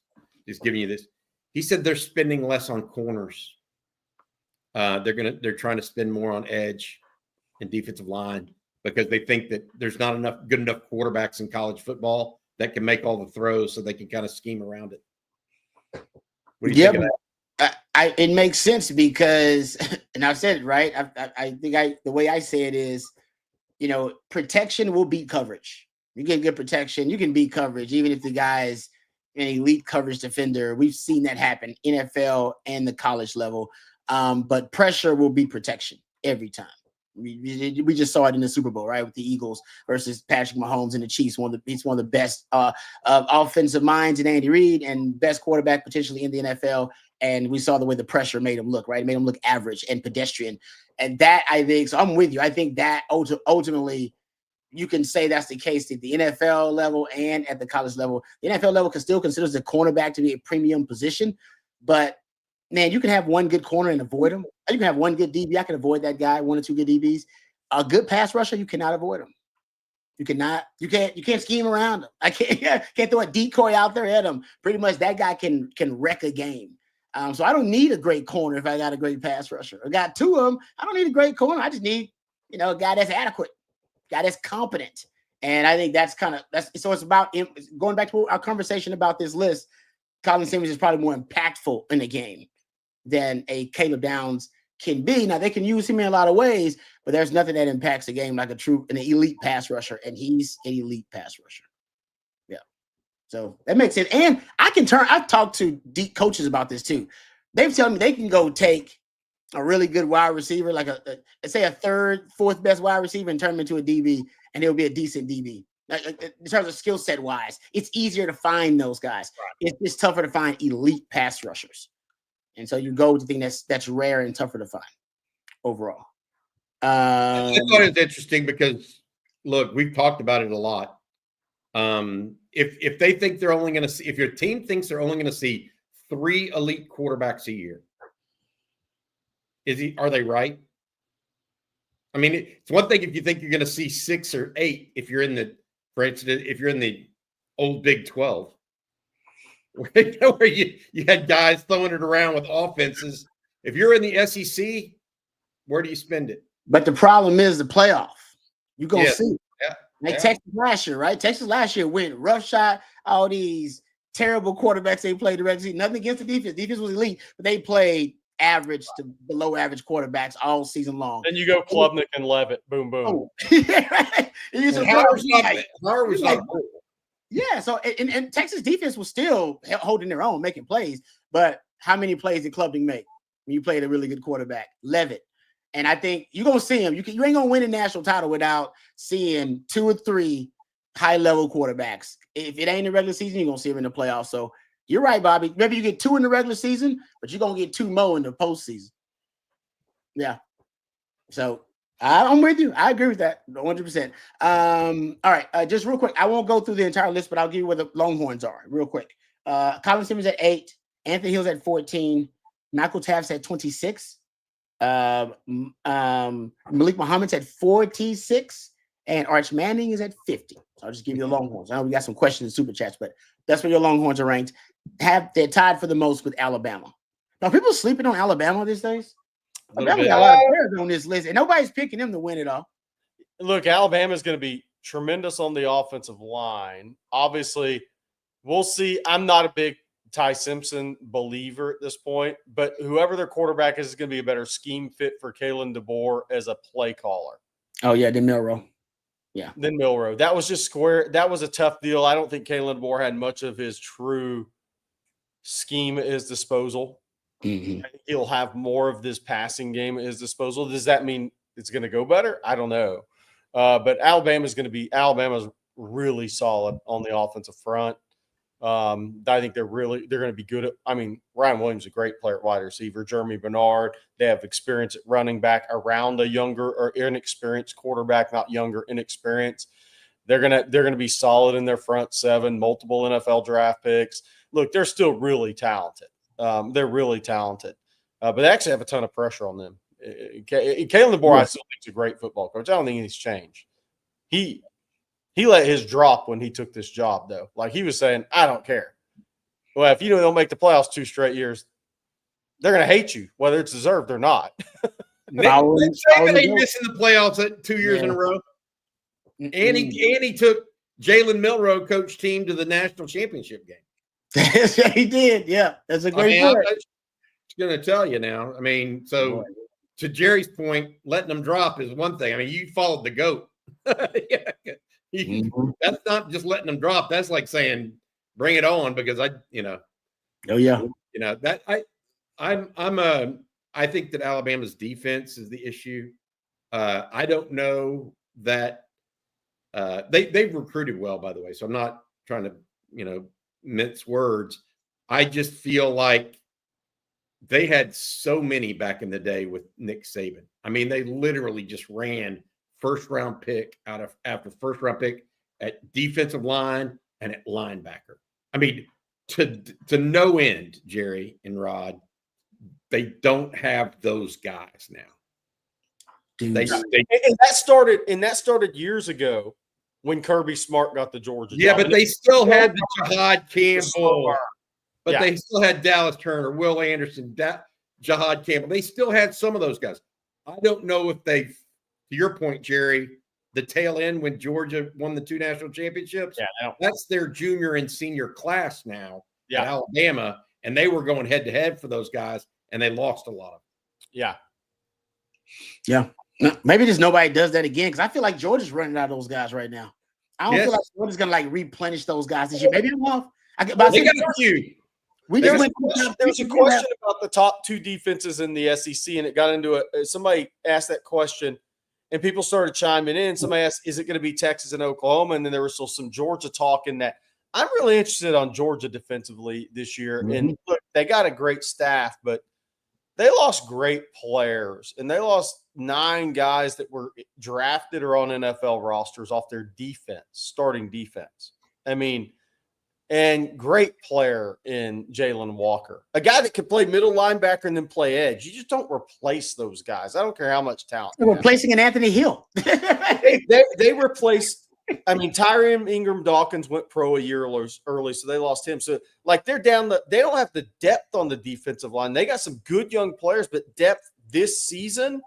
giving you this. He said they're spending less on corners. They're trying to spend more on edge and defensive line because they think that there's not good enough quarterbacks in college football that can make all the throws, so they can kind of scheme around it. What do you think of that? It makes sense because, and I've said it right. I think the way I say it is, protection will beat coverage. You get good protection, you can beat coverage, even if the guy is an elite coverage defender. We've seen that happen, NFL and the college level. But pressure will beat protection every time. We just saw it in the Super Bowl, right, with the Eagles versus Patrick Mahomes and the Chiefs. He's one of the best offensive minds in Andy Reid and best quarterback potentially in the NFL. And we saw the way the pressure made him look, right? It made him look average and pedestrian. And that, I think, so I'm with you. I think that ultimately you can say that's the case at the NFL level and at the college level. The NFL level still considers the cornerback to be a premium position, but man, you can have one good corner and avoid him. You can have one good DB. I can avoid that guy, 1 or 2 good DBs. A good pass rusher, you cannot avoid him. You can't scheme around him. I can't throw a decoy out there at him. Pretty much that guy can wreck a game. So I don't need a great corner if I got a great pass rusher. I got 2 of them. I don't need a great corner. I just need, a guy that's adequate, guy that's competent. And I think that's so it's about going back to our conversation about this list. Colin Simmons is probably more impactful in the game than a Caleb Downs can be. Now they can use him in a lot of ways, but there's nothing that impacts the game like an elite pass rusher, and he's an elite pass rusher. Yeah. So that makes sense. And I've talked to deep coaches about this too. They've told me they can go take a really good wide receiver, like say a third, fourth best wide receiver, and turn him into a DB, and he'll be a decent DB. In terms of skill set wise, it's easier to find those guys. Right. It's tougher to find elite pass rushers, and so you go with the thing that's rare and tougher to find overall. I thought it was interesting because look, we've talked about it a lot. If they think they're only going to see, if your team thinks they're only going to see 3 elite quarterbacks a year, are they right? I mean, it's one thing if you think you're going to see 6 or 8 if you're in the, for instance, if you're in the old Big 12, where you had guys throwing it around with offenses. If you're in the SEC, where do you spend it? But the problem is the playoff. You're going to see. Yeah. Like Texas last year, right? Texas last year went roughshod, all these terrible quarterbacks they played the regular season. Nothing against the defense. Defense was elite, but they played average to below average quarterbacks all season long. Then you go Klubnik and Levitt. Boom, boom. Oh. Yeah, so and Texas defense was still holding their own, making plays. But how many plays did Klubnik make when you played a really good quarterback? Levitt. And I think you're going to see him. You ain't going to win a national title without seeing 2 or 3 high-level quarterbacks. If it ain't the regular season, you're going to see him in the playoffs. So you're right, Bobby. Maybe you get 2 in the regular season, but you're going to get 2 more in the postseason. Yeah. So I'm with you. I agree with that 100%. All right. Just real quick. I won't go through the entire list, but I'll give you where the Longhorns are real quick. Colin Simmons at 8. Anthony Hill's at 14. Michael Taft's at 26. Malik Muhammad's at 46. And Arch Manning is at 50. So I'll just give you the Longhorns. I know we got some questions in super chats, but that's where your Longhorns are ranked. They're tied for the most with Alabama. Now, people sleeping on Alabama these days. Alabama got a lot of players on this list, and nobody's picking them to win it all. Look, Alabama's going to be tremendous on the offensive line. Obviously, we'll see. I'm not a big Ty Simpson believer at this point, but whoever their quarterback is going to be a better scheme fit for Kalen DeBoer as a play caller. Oh, yeah, then Milroe. Yeah. Then Milroe. That was just square. That was a tough deal. I don't think Kalen DeBoer had much of his true scheme at his disposal. Mm-hmm. He'll have more of this passing game at his disposal. Does that mean it's going to go better? I don't know. But Alabama's really solid on the offensive front. I think they're going to be good at, Ryan Williams is a great player at wide receiver. Jeremy Bernard, they have experience at running back around a younger or inexperienced quarterback, not younger, inexperienced. They're going to be solid in their front 7, multiple NFL draft picks. Look, they're still really talented. They're really talented, but they actually have a ton of pressure on them. Kalen DeBoer, I still think is a great football coach. I don't think he's changed. He let his drop when he took this job, though. Like he was saying, I don't care. Well, if you don't make the playoffs 2 straight years, they're going to hate you, whether it's deserved or not. Nick Saban ain't missing the playoffs 2 years in a row. And he took Jalen Milroe coach team to the national championship game. He did. Yeah, that's a great point. I'm going to tell you now. To Jerry's point, letting them drop is one thing. You followed the GOAT. That's not just letting them drop. That's like saying, bring it on, because I think that Alabama's defense is the issue. I don't know that they've recruited well, by the way. So I'm not trying to, mince words. I just feel like they had so many back in the day with Nick Saban. They literally just ran first-round pick after first-round pick at defensive line and at linebacker. To no end, Jerry and Rod, they don't have those guys now. And that started years ago when Kirby Smart got the Georgia job. But they still had the Jahad Campbell. But they still had Dallas Turner, Will Anderson, Jahad Campbell. They still had some of those guys. I don't know if to your point, Jerry, the tail end when Georgia won the 2 national championships. Yeah, That's their junior and senior class now Yeah. at Alabama, and they were going head to head for those guys, and they lost a lot of them. Yeah. Yeah. No, maybe just nobody does that again, because I feel like Georgia's running out of those guys right now. I don't feel like Georgia's gonna like replenish those guys this year. Maybe I'm off. They got a few. There was a question about the top 2 defenses in the SEC, and it got into it. Somebody asked that question, and people started chiming in. Somebody asked, "Is it going to be Texas and Oklahoma?" And then there was still some Georgia talk in that. I'm really interested on Georgia defensively this year. And look, they got a great staff, but they lost great players, and they lost 9 guys that were drafted or on NFL rosters off their defense, starting defense. I mean, and great player in Jalen Walker, a guy that could play middle linebacker and then play edge. You just don't replace those guys. I don't care how much talent. They're replacing an Anthony Hill. they replaced. I mean, Tyrone Ingram Dawkins went pro a year early, so they lost him. So, like, they're down they don't have the depth on the defensive line. They got some good young players, but depth this season,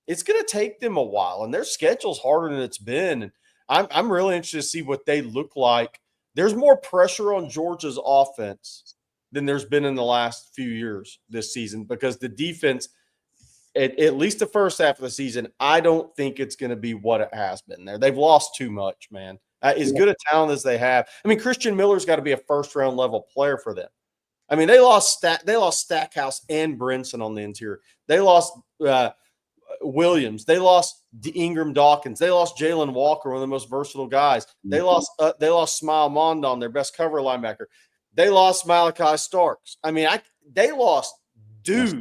it's going to take them a while, and their schedule's harder than it's been. And I'm really interested to see what they look like. There's more pressure on Georgia's offense than there's been in the last few years this season, because the defense, at least the first half of the season, I don't think it's going to be what it has been there. They've lost too much, man. As good a talent as they have. I mean, Christian Miller's got to be a first-round level player for them. I mean, they lost Stackhouse and Brinson on the interior. They lost Williams. They lost Ingram Dawkins. They lost Jalen Walker, one of the most versatile guys. They lost Smile Mondon, their best cover linebacker. They lost Malachi Starks. I mean, they lost dudes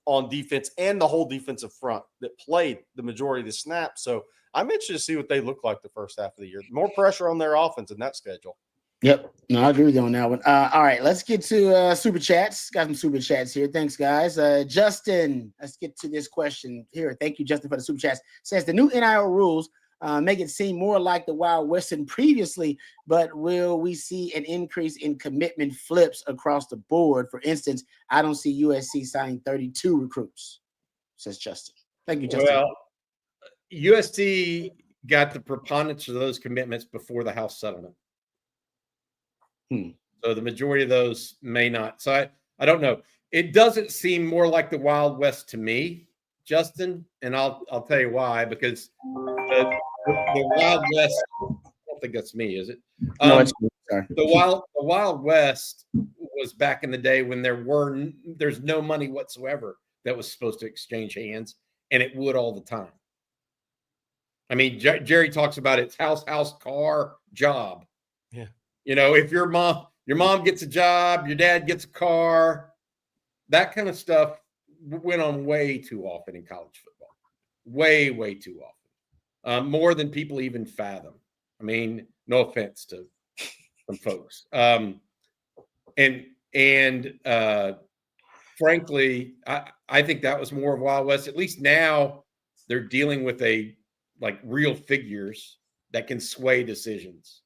on defense and the whole defensive front that played the majority of the snaps. So I'm interested to see what they look like the first half of the year. More pressure on their offense in that schedule. Yep. No, I agree with you on that one. All right, let's get to super chats. Got some super chats here. Thanks, guys. Justin, let's get to this question here. Thank you, Justin, for the super chats. Says the new NIL rules make it seem more like the Wild West than previously, but will we see an increase in commitment flips across the board? For instance, I don't see USC signing 32 recruits, says Justin. Thank you, Justin. Well, USC got the preponderance of those commitments before the House settlement. So the majority of those may not. So I don't know. It doesn't seem more like the Wild West to me, Justin, and I'll tell you why. Because the Wild West, I don't think that's me, is it? No, it's sorry. The Wild West was back in the day when there's no money whatsoever that was supposed to exchange hands, and it would all the time. I mean, Jerry talks about it's house, car, job. Yeah. You know, if your mom gets a job, your dad gets a car, that kind of stuff went on way too often in college football. Way, way too often. More than people even fathom. I mean, no offense to some folks. Frankly, I think that was more of Wild West. At least now they're dealing with real figures that can sway decisions.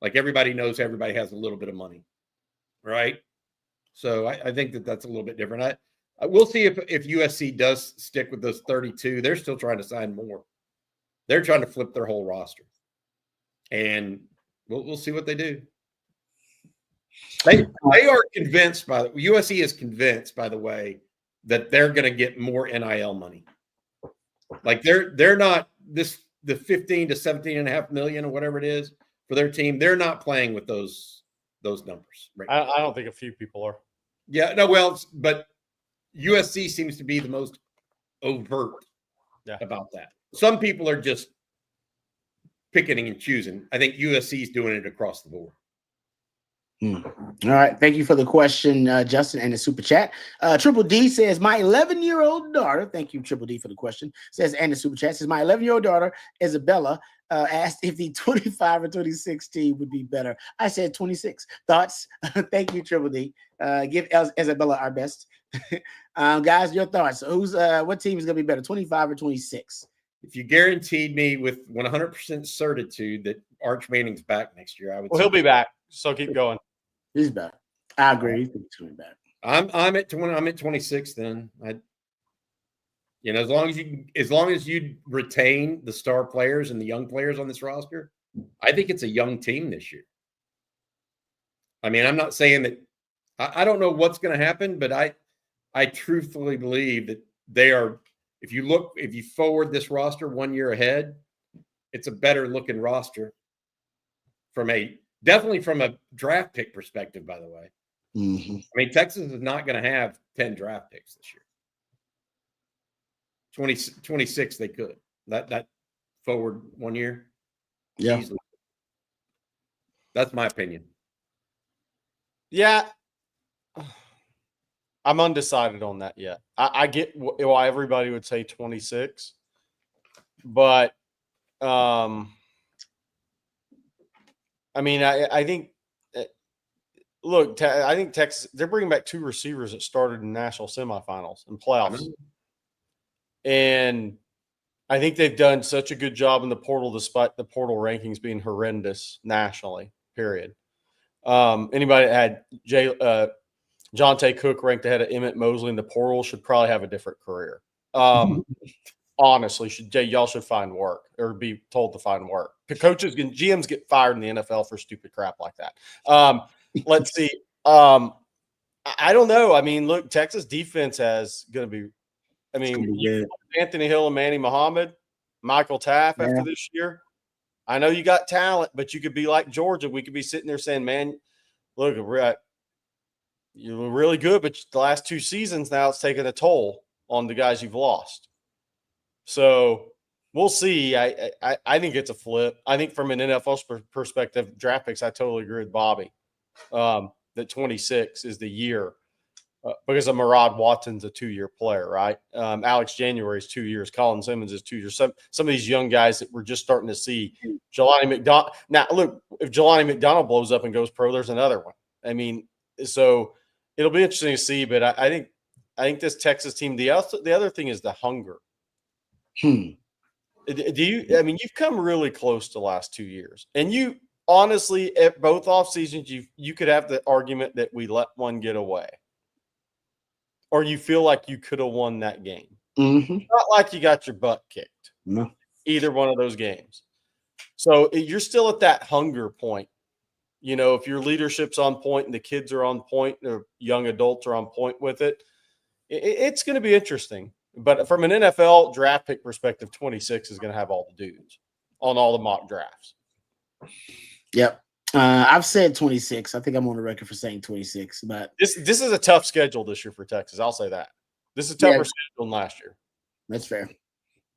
Like everybody knows everybody has a little bit of money, right? So I think that's a little bit different. We'll see if USC does stick with those 32. They're still trying to sign more. They're trying to flip their whole roster, and we'll see what they do. They are convinced USC is convinced, by the way, that they're going to get more NIL money. Like they're not the 15 to 17.5 million or whatever it is for their team. They're not playing with those numbers. Right now. I don't think a few people are. Yeah, no, well, but USC seems to be the most overt about that. Some people are just picking and choosing. I think USC is doing it across the board. All right. Thank you for the question, Justin, and the super chat. Triple D says, my 11-year-old daughter, thank you, Triple D, for the question, says, and the super chat says, my 11-year-old daughter, Isabella, asked if the 25 or 26 team would be better. I said 26. Thoughts? Thank you, Triple D. Give Isabella our best. Guys, your thoughts. What team is going to be better, 25 or 26? If you guaranteed me with 100% certitude that Arch Manning's back next year, I would. Well, he'll be back, so keep going. He's back. I agree. He's coming back. I'm at 20. I'm at 26. Then You know, as long as you retain the star players and the young players on this roster, I think it's a young team this year. I mean, I'm not saying that I don't know what's going to happen, but I truthfully believe that they are. If you forward this roster 1 year ahead, it's a better looking roster definitely from a draft pick perspective, by the way. Mm-hmm. I mean, Texas is not going to have 10 draft picks this year. 26 they could. That forward 1 year. Yeah. Easily. That's my opinion. Yeah. I'm undecided on that yet. I get why everybody would say 26, but I mean, I think look, I think Texas, they're bringing back 2 receivers that started in national semifinals and playoffs. And I think they've done such a good job in the portal, despite the portal rankings being horrendous nationally, period. Anybody that had Jonte Cook ranked ahead of Emmett Mosley in the portal should probably have a different career. Honestly, y'all should find work or be told to find work. Coaches and GMs get fired in the NFL for stupid crap like that. Let's see. I don't know. I mean, look, Texas defense has going to be. I mean, Anthony Hill and Manny Muhammad, Michael Taff after this year. I know you got talent, but you could be like Georgia. We could be sitting there saying, "Man, look, you were really good, but the last 2 seasons now it's taken a toll on the guys you've lost." So we'll see. I think it's a flip. I think from an NFL perspective, draft picks, I totally agree with Bobby that 26 is the year because of Murad Watson's a 2-year player, right? Alex January is 2 years. Colin Simmons is 2 years. Some of these young guys that we're just starting to see. Jelani McDonald. Now, look, if Jelani McDonald blows up and goes pro, there's another one. I mean, so it'll be interesting to see. But I think this Texas team. The other thing is the hunger. Do you? I mean, you've come really close the last 2 years, and you honestly at both off seasons, you could have the argument that we let one get away, or you feel like you could have won that game. Mm-hmm. Not like you got your butt kicked. No. Either one of those games. So you're still at that hunger point. You know, if your leadership's on point and the kids are on point, or young adults are on point with it, it's going to be interesting. But from an NFL draft pick perspective, 26 is going to have all the dudes on all the mock drafts. Yep. I've said 26. I think I'm on the record for saying 26. But this is a tough schedule this year for Texas. I'll say that. This is a tougher schedule than last year. That's fair.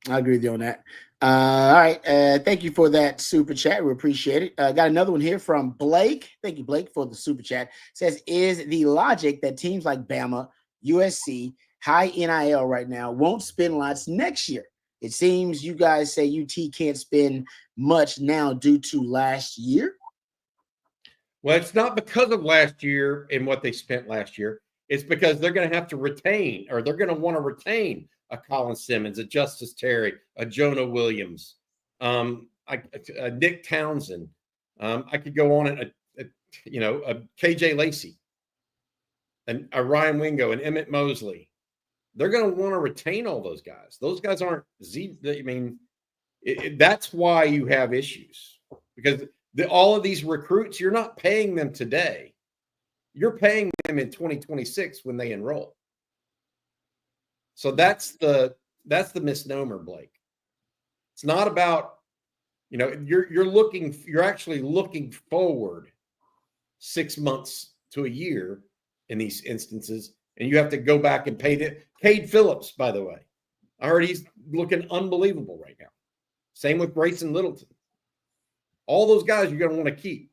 I agree with you on that. All right. Thank you for that super chat. We appreciate it. Got another one here from Blake. Thank you, Blake, for the super chat. Says, is the logic that teams like Bama, USC, high NIL right now won't spend lots next year? It seems you guys say UT can't spend much now due to last year. Well, it's not because of last year and what they spent last year. It's because they're going to have to retain, or they're going to want to retain a Colin Simmons, a Justice Terry, a Jonah Williams, a Nick Townsend. I could go on a KJ Lacey, and a Ryan Wingo, and Emmett Mosley. They're going to want to retain all those guys. Those guys aren't I mean, that's why you have issues, because all of these recruits, you're not paying them today. You're paying them in 2026 when they enroll. So that's the misnomer, Blake. It's not about, you're actually looking forward 6 months to a year in these instances, and you have to go back and pay it. Cade Phillips, by the way, I heard he's looking unbelievable right now. Same with Grayson Littleton. All those guys you're going to want to keep.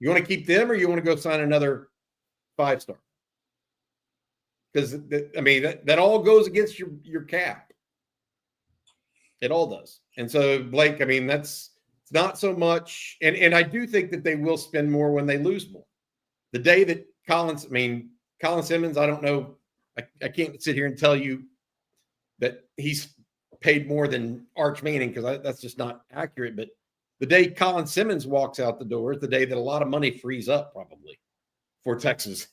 You want to keep them, or you want to go sign another 5-star? Because that all goes against your cap. It all does. And so, Blake, I mean, it's not so much. And I do think that they will spend more when they lose more. The day that Colin Simmons, I don't know. I can't sit here and tell you that he's paid more than Arch Manning, because that's just not accurate. But the day Colin Simmons walks out the door is the day that a lot of money frees up, probably, for Texas,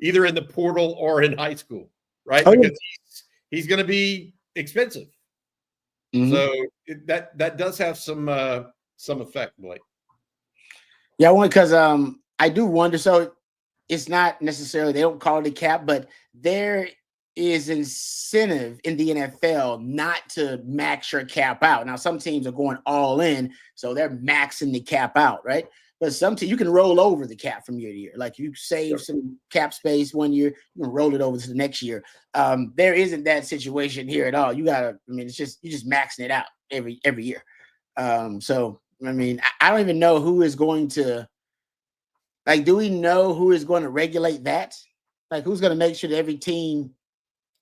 either in the portal or in high school, right? Oh, because he's going to be expensive. Mhm. So that does have some effect, Blake. Yeah, one because I do wonder. So it's not necessarily they don't call it a cap, but there is incentive in the NFL not to max your cap out. Now, some teams are going all in, so they're maxing the cap out, right? But some teams you can roll over the cap from year to year. Like you save some cap space one year, you can roll it over to the next year. There isn't that situation here at all. You gotta, I mean, it's just you're just maxing it out every year. So I mean, I don't even know who is going to like. Do we know who is going to regulate that? Like, who's going to make sure that every team,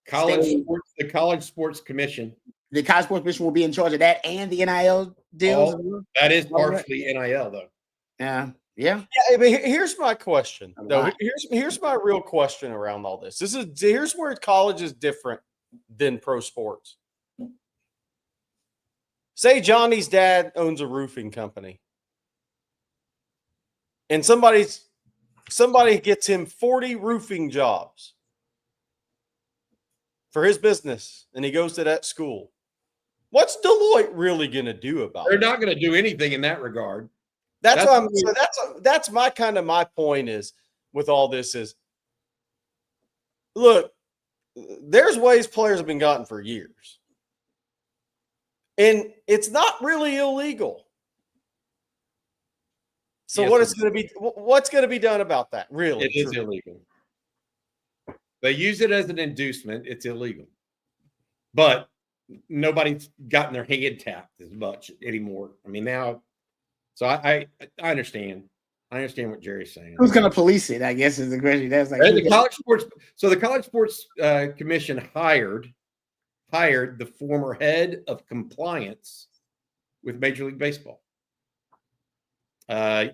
the College Sports Commission, the College Sports Commission, will be in charge of that and the NIL deals? That is partially NIL, though. Yeah. Yeah, but here's my question, though. Here's my real question around all this. Here's where college is different than pro sports. Say Johnny's dad owns a roofing company, and somebody gets him 40 roofing jobs for his business, and he goes to that school. What's Deloitte really going to do about it? They're not going to do anything in that regard. That's my point is with all this is, look, there's ways players have been gotten for years, and it's not really illegal. So yes, what's going to be done about that? Really, it is illegal. They use it as an inducement. It's illegal, but nobody's gotten their head tapped as much anymore. I mean, now, so I understand. I understand what Jerry's saying. Who's going to police it? I guess is the question. That's like the college sports. So the College Sports Commission hired the former head of compliance with Major League Baseball.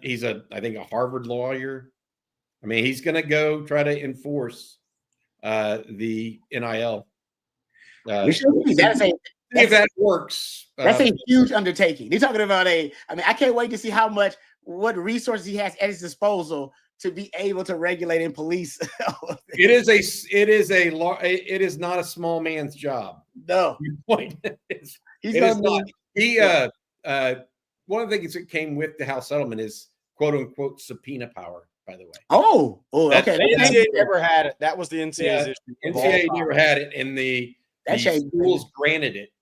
He's I think a Harvard lawyer. I mean, he's going to go try to enforce the NIL. We should see if that works. That's a huge undertaking. You're talking about I mean, I can't wait to see what resources he has at his disposal to be able to regulate and police. It is not a small man's job. No. One of the things that came with the House settlement is quote unquote subpoena power, by the way. Oh, okay. The NCAA never had it. That was the NCAA's issue. NCAA never had it, and the schools granted it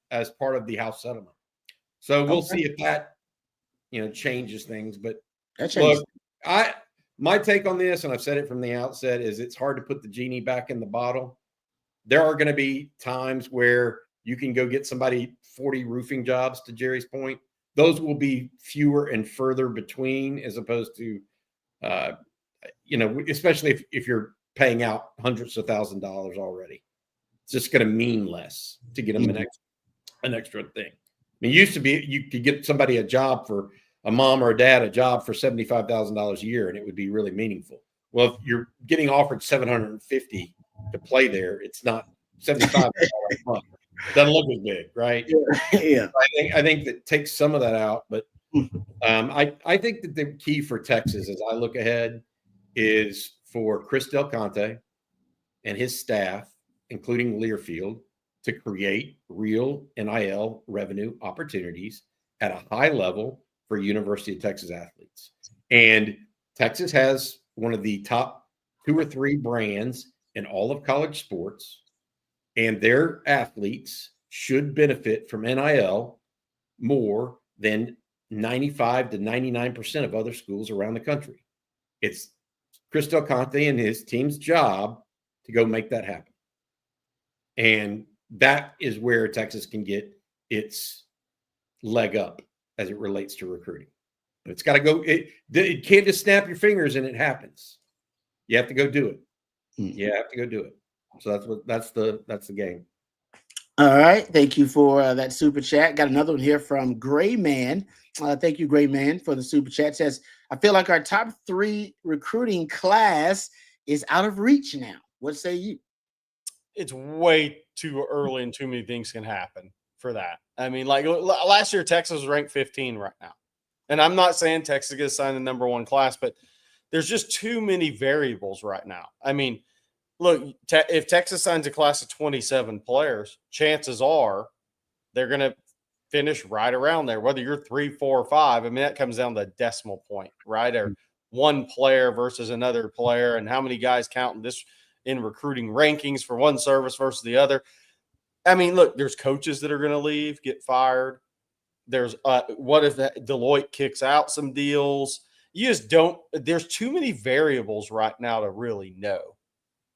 as part of the House settlement. So we'll see if that changes things. But look, my take on this, and I've said it from the outset, is it's hard to put the genie back in the bottle. There are going to be times where you can go get somebody 40 roofing jobs, to Jerry's point. Those will be fewer and further between, as opposed to, especially if you're paying out hundreds of thousands of dollars already. It's just going to mean less to get them an extra thing. I mean, it used to be you could get somebody a job for a mom or a dad a job for $75,000 a year, and it would be really meaningful. Well, if you're getting offered $750 to play there, it's not $75 a month. Doesn't look as big, right? Yeah. I think that takes some of that out, but I think that the key for Texas, as I look ahead, is for Chris Del Conte and his staff, including Learfield, to create real NIL revenue opportunities at a high level for University of Texas athletes. And Texas has one of the top 2 or 3 brands in all of college sports, and their athletes should benefit from NIL more than 95 to 99% of other schools around the country. It's Chris Del Conte and his team's job to go make that happen. And that is where Texas can get its leg up as it relates to recruiting. But it's got to go. It can't just snap your fingers and it happens. You have to go do it. You have to go do it. So that's the game. All right. Thank you for that super chat. Got another one here from Gray Man. Thank you, Gray Man, for the super chat. It says, I feel like our top 3 recruiting class is out of reach now. What say you? It's way too early and too many things can happen for that. I mean, like last year, Texas was ranked 15 right now. And I'm not saying Texas is going to sign the number 1 class, but there's just too many variables right now. I mean, look, if Texas signs a class of 27 players, chances are they're going to finish right around there, whether you're 3, 4, or 5. I mean, that comes down to a decimal point, right? Or one player versus another player, and how many guys count this in recruiting rankings for one service versus the other. I mean, look, there's coaches that are going to leave, get fired. There's what if Deloitte kicks out some deals? You just don't. There's too many variables right now to really know.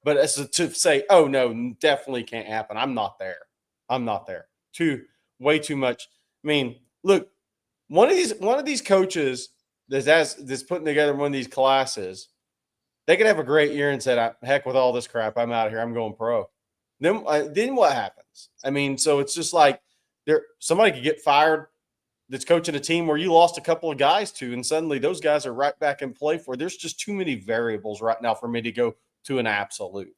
But as to say, oh no, definitely can't happen. I'm not there. I'm not there. Way too much. I mean, look, one of these coaches that's putting together one of these classes, they could have a great year and said, heck with all this crap, I'm out of here. I'm going pro. Then what happens? I mean, so it's just like somebody could get fired that's coaching a team where you lost a couple of guys to, and suddenly those guys are right back in play for. There's just too many variables right now for me to go to an absolute.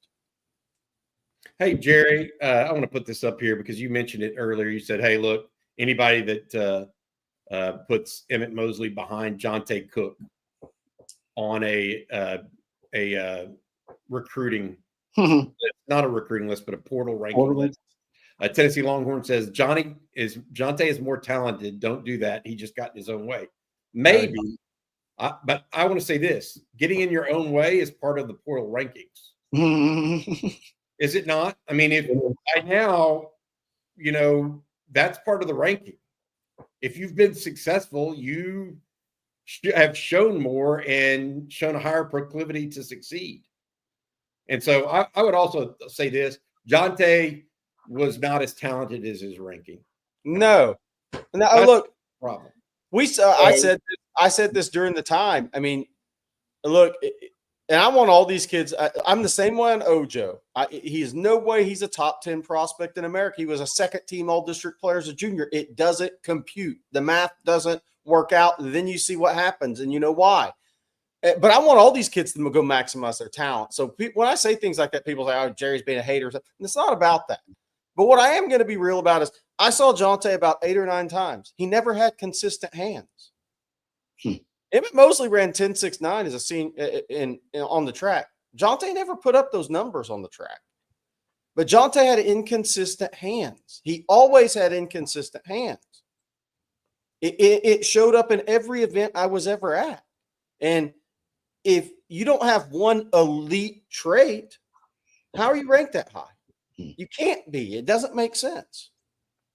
Hey, Jerry, I want to put this up here because you mentioned it earlier. You said, hey, look, anybody that puts Emmett Mosley behind Jonte Cook on a recruiting list, not a recruiting list, but a portal ranking list. Tennessee Longhorn says Jonte is more talented. Don't do that. He just got in his own way. Maybe, but I want to say this: getting in your own way is part of the portal rankings. Is it not? I mean, if by now, that's part of the ranking. If you've been successful, you have shown more and shown a higher proclivity to succeed. And so I would also say this: Jonte was not as talented as his ranking. No. Now look, problem. I said this during the time. I mean, look, and I want all these kids. I'm the same way on Ojo. He is no way he's a top 10 prospect in America. He was a second team all district player as a junior. It doesn't compute. The math doesn't work out. And then you see what happens, and you know why. But I want all these kids to go maximize their talent. So when I say things like that, people say, oh, Jerry's being a hater. And it's not about that. But what I am going to be real about is I saw Jonte about 8 or 9 times. He never had consistent hands. Emmett Mosley ran 10.69 as a senior on the track. Jonte never put up those numbers on the track. But Jonte had inconsistent hands. He always had inconsistent hands. It showed up in every event I was ever at. And if you don't have one elite trait, how are you ranked that high? You can't be. It doesn't make sense.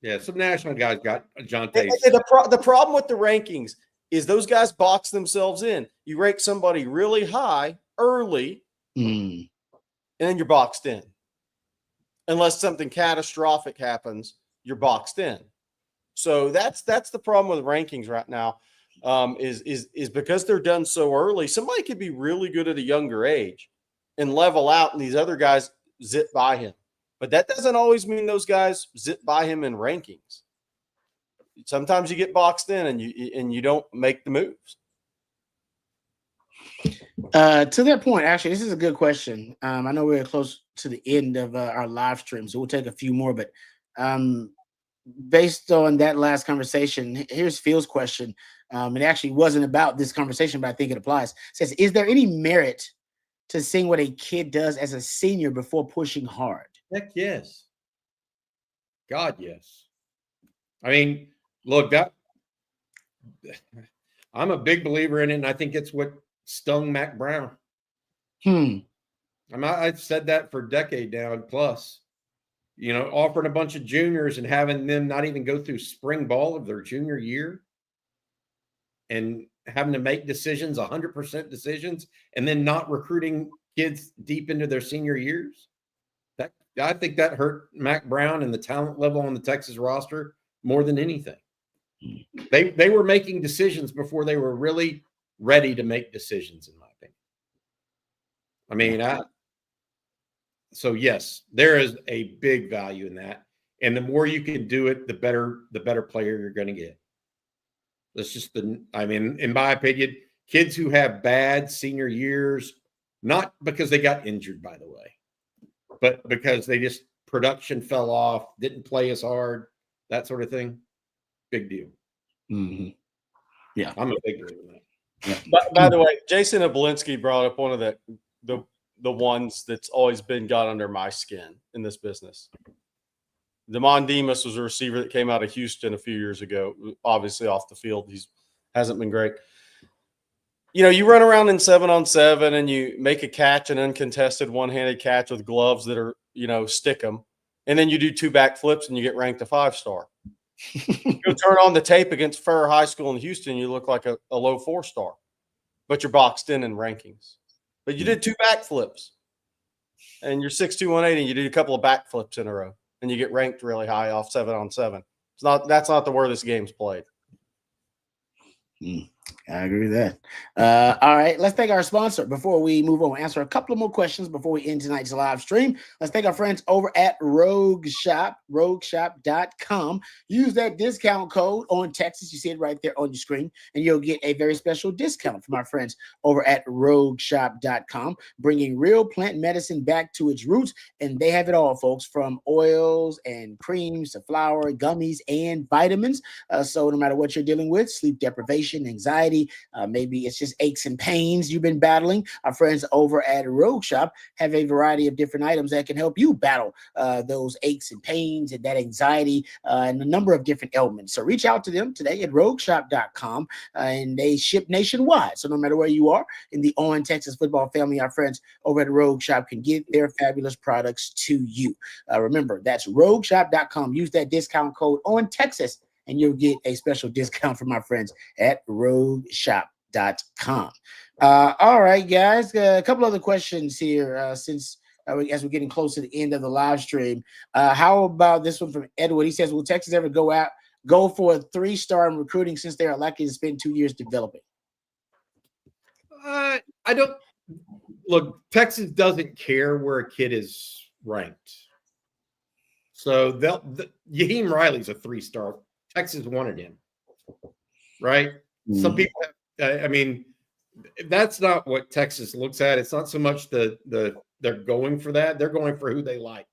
Yeah, some national guys got Jonte. The problem with the rankings is those guys box themselves in. You rank somebody really high early, and then you're boxed in. Unless something catastrophic happens, you're boxed in. So that's the problem with rankings right now. Is because they're done so early. Somebody could be really good at a younger age and level out, and these other guys zip by him. But that doesn't always mean those guys zip by him in rankings. Sometimes you get boxed in and you don't make the moves. To that point, actually, this is a good question. I know we're close to the end of our live stream, so we'll take a few more. But based on that last conversation, here's Phil's question. It actually wasn't about this conversation, but I think it applies. It says, is there any merit to seeing what a kid does as a senior before pushing hard? Heck yes. God, yes. I mean, look, I'm a big believer in it, and I think it's what stung Mac Brown. I've said that for a decade now and plus. Offering a bunch of juniors and having them not even go through spring ball of their junior year and having to make decisions, 100% decisions, and then not recruiting kids deep into their senior years. I think that hurt Mac Brown and the talent level on the Texas roster more than anything. They were making decisions before they were really ready to make decisions, in my opinion. I mean, so yes, there is a big value in that. And the more you can do it, the better player you're going to get. That's just in my opinion, kids who have bad senior years, not because they got injured, by the way, but because they just production fell off, didn't play as hard, that sort of thing. Big deal. Mm-hmm. Yeah. I'm a big believer in that. Yeah. By the way, Jason Oblinsky brought up one of the the ones that's always got under my skin in this business. Damon Demas was a receiver that came out of Houston a few years ago, obviously off the field. Hasn't been great. You run around in 7-on-7 and you make a catch, an uncontested one-handed catch with gloves that are, stick 'em. And then you do 2 back flips and you get ranked a 5-star. Go turn on the tape against Farrer High School in Houston, you look like a low 4-star, but you're boxed in rankings. But you did 2 back flips and you're 6'2", 180, and you did a couple of back flips in a row and you get ranked really high off 7-on-7. That's not the where this game's played. I agree with that. All right, let's thank our sponsor before we move on. Answer a couple of more questions before we end tonight's live stream. Let's thank our friends over at Rogue Shop, rogueshop.com. Use that discount code on Texas. You see it right there on your screen, and you'll get a very special discount from our friends over at rogueshop.com, bringing real plant medicine back to its roots. And they have it all, folks, from oils and creams to flour, gummies, and vitamins. So no matter what you're dealing with, sleep deprivation, anxiety, maybe it's just aches and pains you've been battling, our friends over at Rogue Shop have a variety of different items that can help you battle those aches and pains and that anxiety and a number of different ailments. So reach out to them today at rogueshop.com, and they ship nationwide. So no matter where you are in the On Texas football family, our friends over at Rogue Shop can get their fabulous products to you. Remember, that's rogueshop.com. Use that discount code On Texas, and you'll get a special discount from my friends at rogueshop.com. All right, guys, a couple other questions here since as we're getting close to the end of the live stream. How about this one from Edward? He says, will Texas ever go for a 3-star in recruiting since they are likely to spend 2 years developing? I don't look. Texas doesn't care where a kid is ranked. So Yaheem Riley's a 3-star. Texas wanted him, right? Mm-hmm. Some people I mean, that's not what Texas looks at. It's not so much they're going for that. They're going for who they like.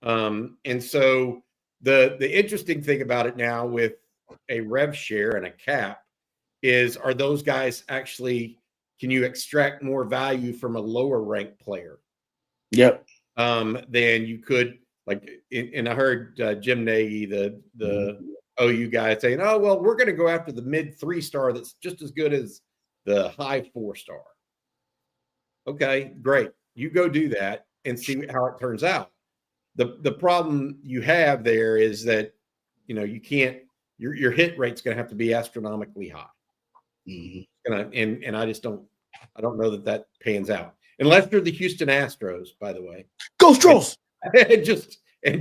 And so the interesting thing about it now with a rev share and a cap is, are those guys actually, can you extract more value from a lower ranked player? Yep. Than you could, like, and I heard Jim Nagy, the OU guy, saying, oh, well, we're going to go after the mid 3-star that's just as good as the high 4-star. Okay, great. You go do that and see how it turns out. The problem you have there is that, you can't, your hit rate's going to have to be astronomically high. Mm-hmm. And I don't know that pans out. Unless they're the Houston Astros, by the way. Go Stros! And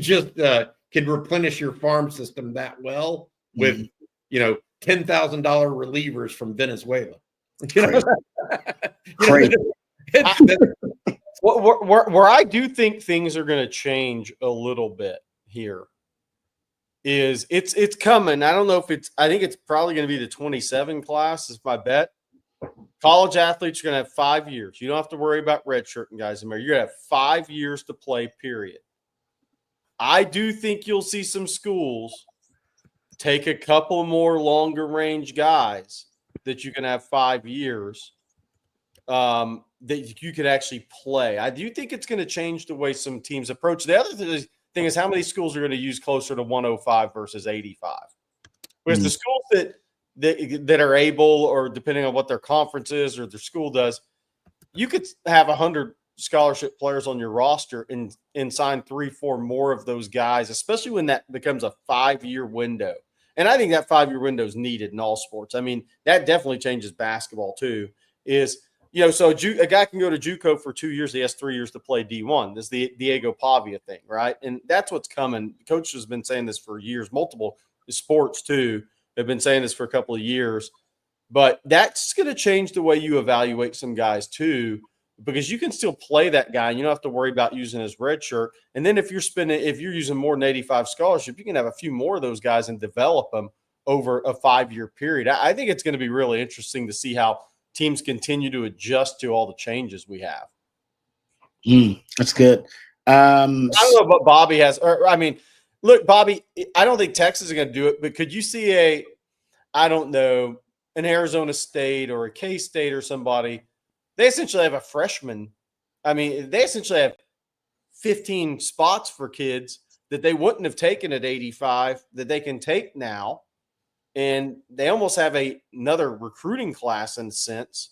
just can replenish your farm system that well with, $10,000 relievers from Venezuela. Crazy. Where I do think things are going to change a little bit here is it's coming. I don't know if I think it's probably going to be the 27 class is my bet. College athletes are going to have 5 years. You don't have to worry about redshirting guys anymore. You're going to have 5 years to play, period. I do think you'll see some schools take a couple more longer range guys that you can have 5 years that you could actually play. I do think it's going to change the way some teams approach. The other thing is how many schools are going to use closer to 105 versus 85. Because the schools that are able, or depending on what their conference is or their school does, you could have 100 scholarship players on your roster and sign 3-4 more of those guys, especially when that becomes a 5-year window. And I think that 5-year window is needed in all sports. I mean, that definitely changes basketball too. So a guy can go to JUCO for 2 years. He has 3 years to play D1. This is the Diego Pavia thing, right? And that's what's coming. The coach has been saying this for years. Multiple sports too have been saying this for a couple of years. But that's going to change the way you evaluate some guys too, because you can still play that guy and you don't have to worry about using his red shirt. And then if you're using more than 85 scholarship, you can have a few more of those guys and develop them over a 5-year period. I think it's going to be really interesting to see how teams continue to adjust to all the changes we have. That's good. I don't know what Bobby has. Look, Bobby, I don't think Texas is going to do it, but could you see an Arizona State or a K-State or somebody? They essentially have a freshman I mean, they essentially have 15 spots for kids that they wouldn't have taken at 85 that they can take now. And they almost have another recruiting class in a sense,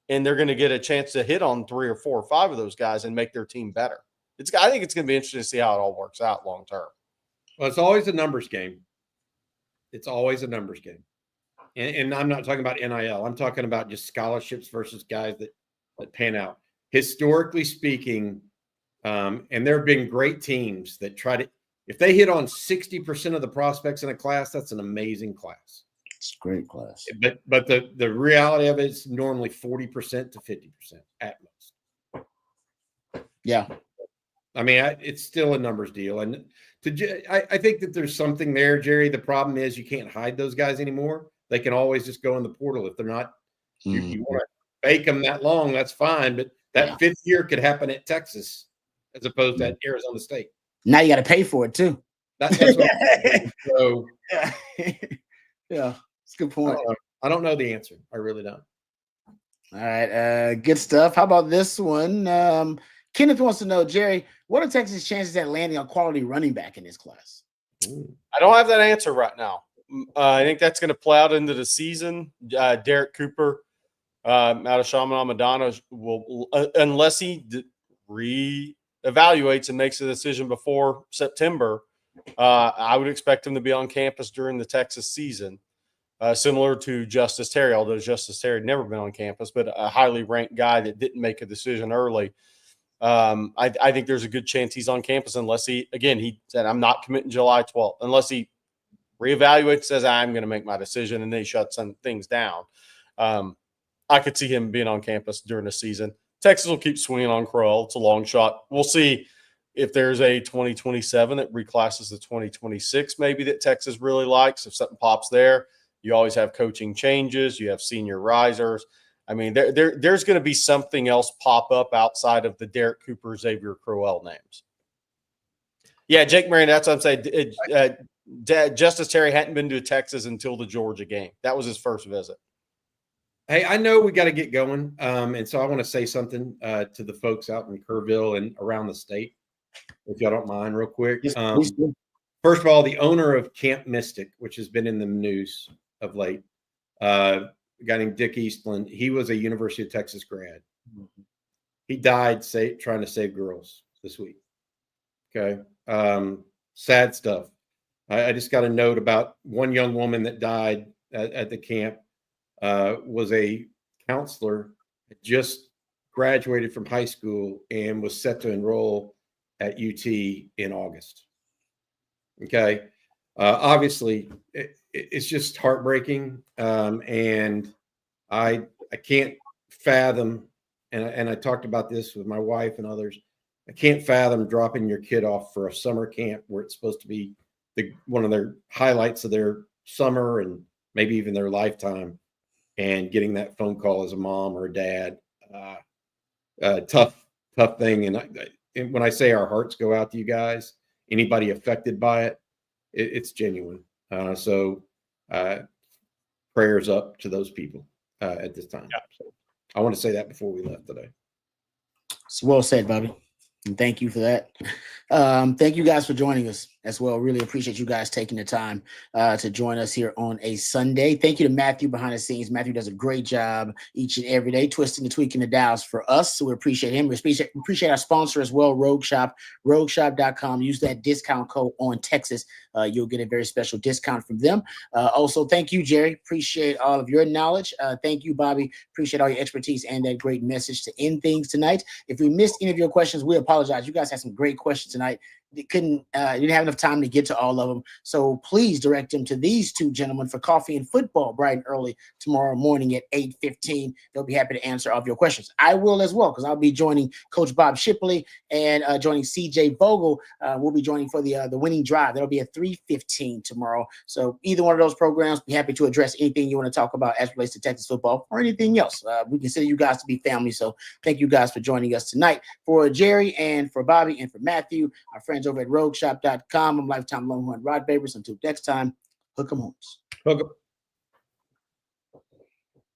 and they're going to get a chance to hit on 3 or 4 or 5 of those guys and make their team better. I think it's going to be interesting to see how it all works out long term. Well, it's always a numbers game. It's always a numbers game. And I'm not talking about NIL. I'm talking about just scholarships versus guys that pan out. Historically speaking, and there have been great teams that try to, if they hit on 60% of the prospects in a class, that's an amazing class. It's a great class. But the reality of it is normally 40% to 50% at most. Yeah. I mean, it's still a numbers deal. And I think that there's something there, Jerry. The problem is you can't hide those guys anymore. They can always just go in the portal if they're not. You want to bake them that long, that's fine. But that 5th year could happen at Texas as opposed to at Arizona State. Now you got to pay for it too. That's what so, yeah, it's a good point. I don't know the answer. I really don't. All right, good stuff. How about this one? Kenneth wants to know, Jerry, what are Texas' chances at landing a quality running back in this class? I don't have that answer right now. I think that's going to play out into the season. Derek Cooper out of Chaminade Madonna will, unless he reevaluates and makes a decision before September, I would expect him to be on campus during the Texas season, similar to Justice Terry, although Justice Terry had never been on campus, but a highly ranked guy that didn't make a decision early. I think there's a good chance he's on campus unless he said, I'm not committing July 12th, unless he reevaluates, says, I'm going to make my decision, and then he shuts some things down. I could see him being on campus during the season. Texas will keep swinging on Crowell. It's a long shot. We'll see if there's a 2027 that reclasses the 2026 maybe that Texas really likes. If something pops there, you always have coaching changes. You have senior risers. I mean, there's going to be something else pop up outside of the Derek Cooper, Xavier Crowell names. Yeah, Jake Marion, that's what I'm saying. Justice Terry hadn't been to Texas until the Georgia game. That was his first visit. Hey, I know we got to get going. And so I want to say something to the folks out in Kerrville and around the state, if y'all don't mind, real quick. First of all, the owner of Camp Mystic, which has been in the news of late, a guy named Dick Eastland, he was a University of Texas grad. He died trying to save girls this week. Okay. Sad stuff. I just got a note about one young woman that died at the camp. Was a counselor, just graduated from high school and was set to enroll at UT in August. Okay. Obviously, it's just heartbreaking. And I can't fathom, and I talked about this with my wife and others, I can't fathom dropping your kid off for a summer camp where it's supposed to be one of their highlights of their summer and maybe even their lifetime, and getting that phone call as a mom or a dad. Tough thing. And when I say our hearts go out to you guys, anybody affected by it, it's genuine. So prayers up to those people at this time. Yeah. So I want to say that before we left today. It's well said, Bobby. And thank you for that. Thank you guys for joining us as well. Really appreciate you guys taking the time to join us here on a Sunday. Thank you to Matthew behind the scenes. Matthew does a great job each and every day, twisting and tweaking the dials for us. So we appreciate him. We appreciate our sponsor as well, Rogue Shop, rogueshop.com. Use that discount code on Texas. You'll get a very special discount from them. Also, thank you, Jerry. Appreciate all of your knowledge. Thank you, Bobby. Appreciate all your expertise and that great message to end things tonight. If we missed any of your questions, we apologize. You guys had some great questions tonight. Didn't have enough time to get to all of them. So please direct them to these two gentlemen for coffee and football bright and early tomorrow morning at 8:15. They'll be happy to answer all of your questions. I will as well, because I'll be joining Coach Bob Shipley and joining CJ Vogel. We'll be joining for the winning drive. That'll be at 3:15 tomorrow. So either one of those programs, be happy to address anything you want to talk about as it relates to Texas football or anything else. We consider you guys to be family. So thank you guys for joining us tonight. For Jerry and for Bobby and for Matthew, our friends over at rogueshop.com. I'm lifetime Longhorn Rod Babers. Until next time, hook 'em horns. Hook 'em.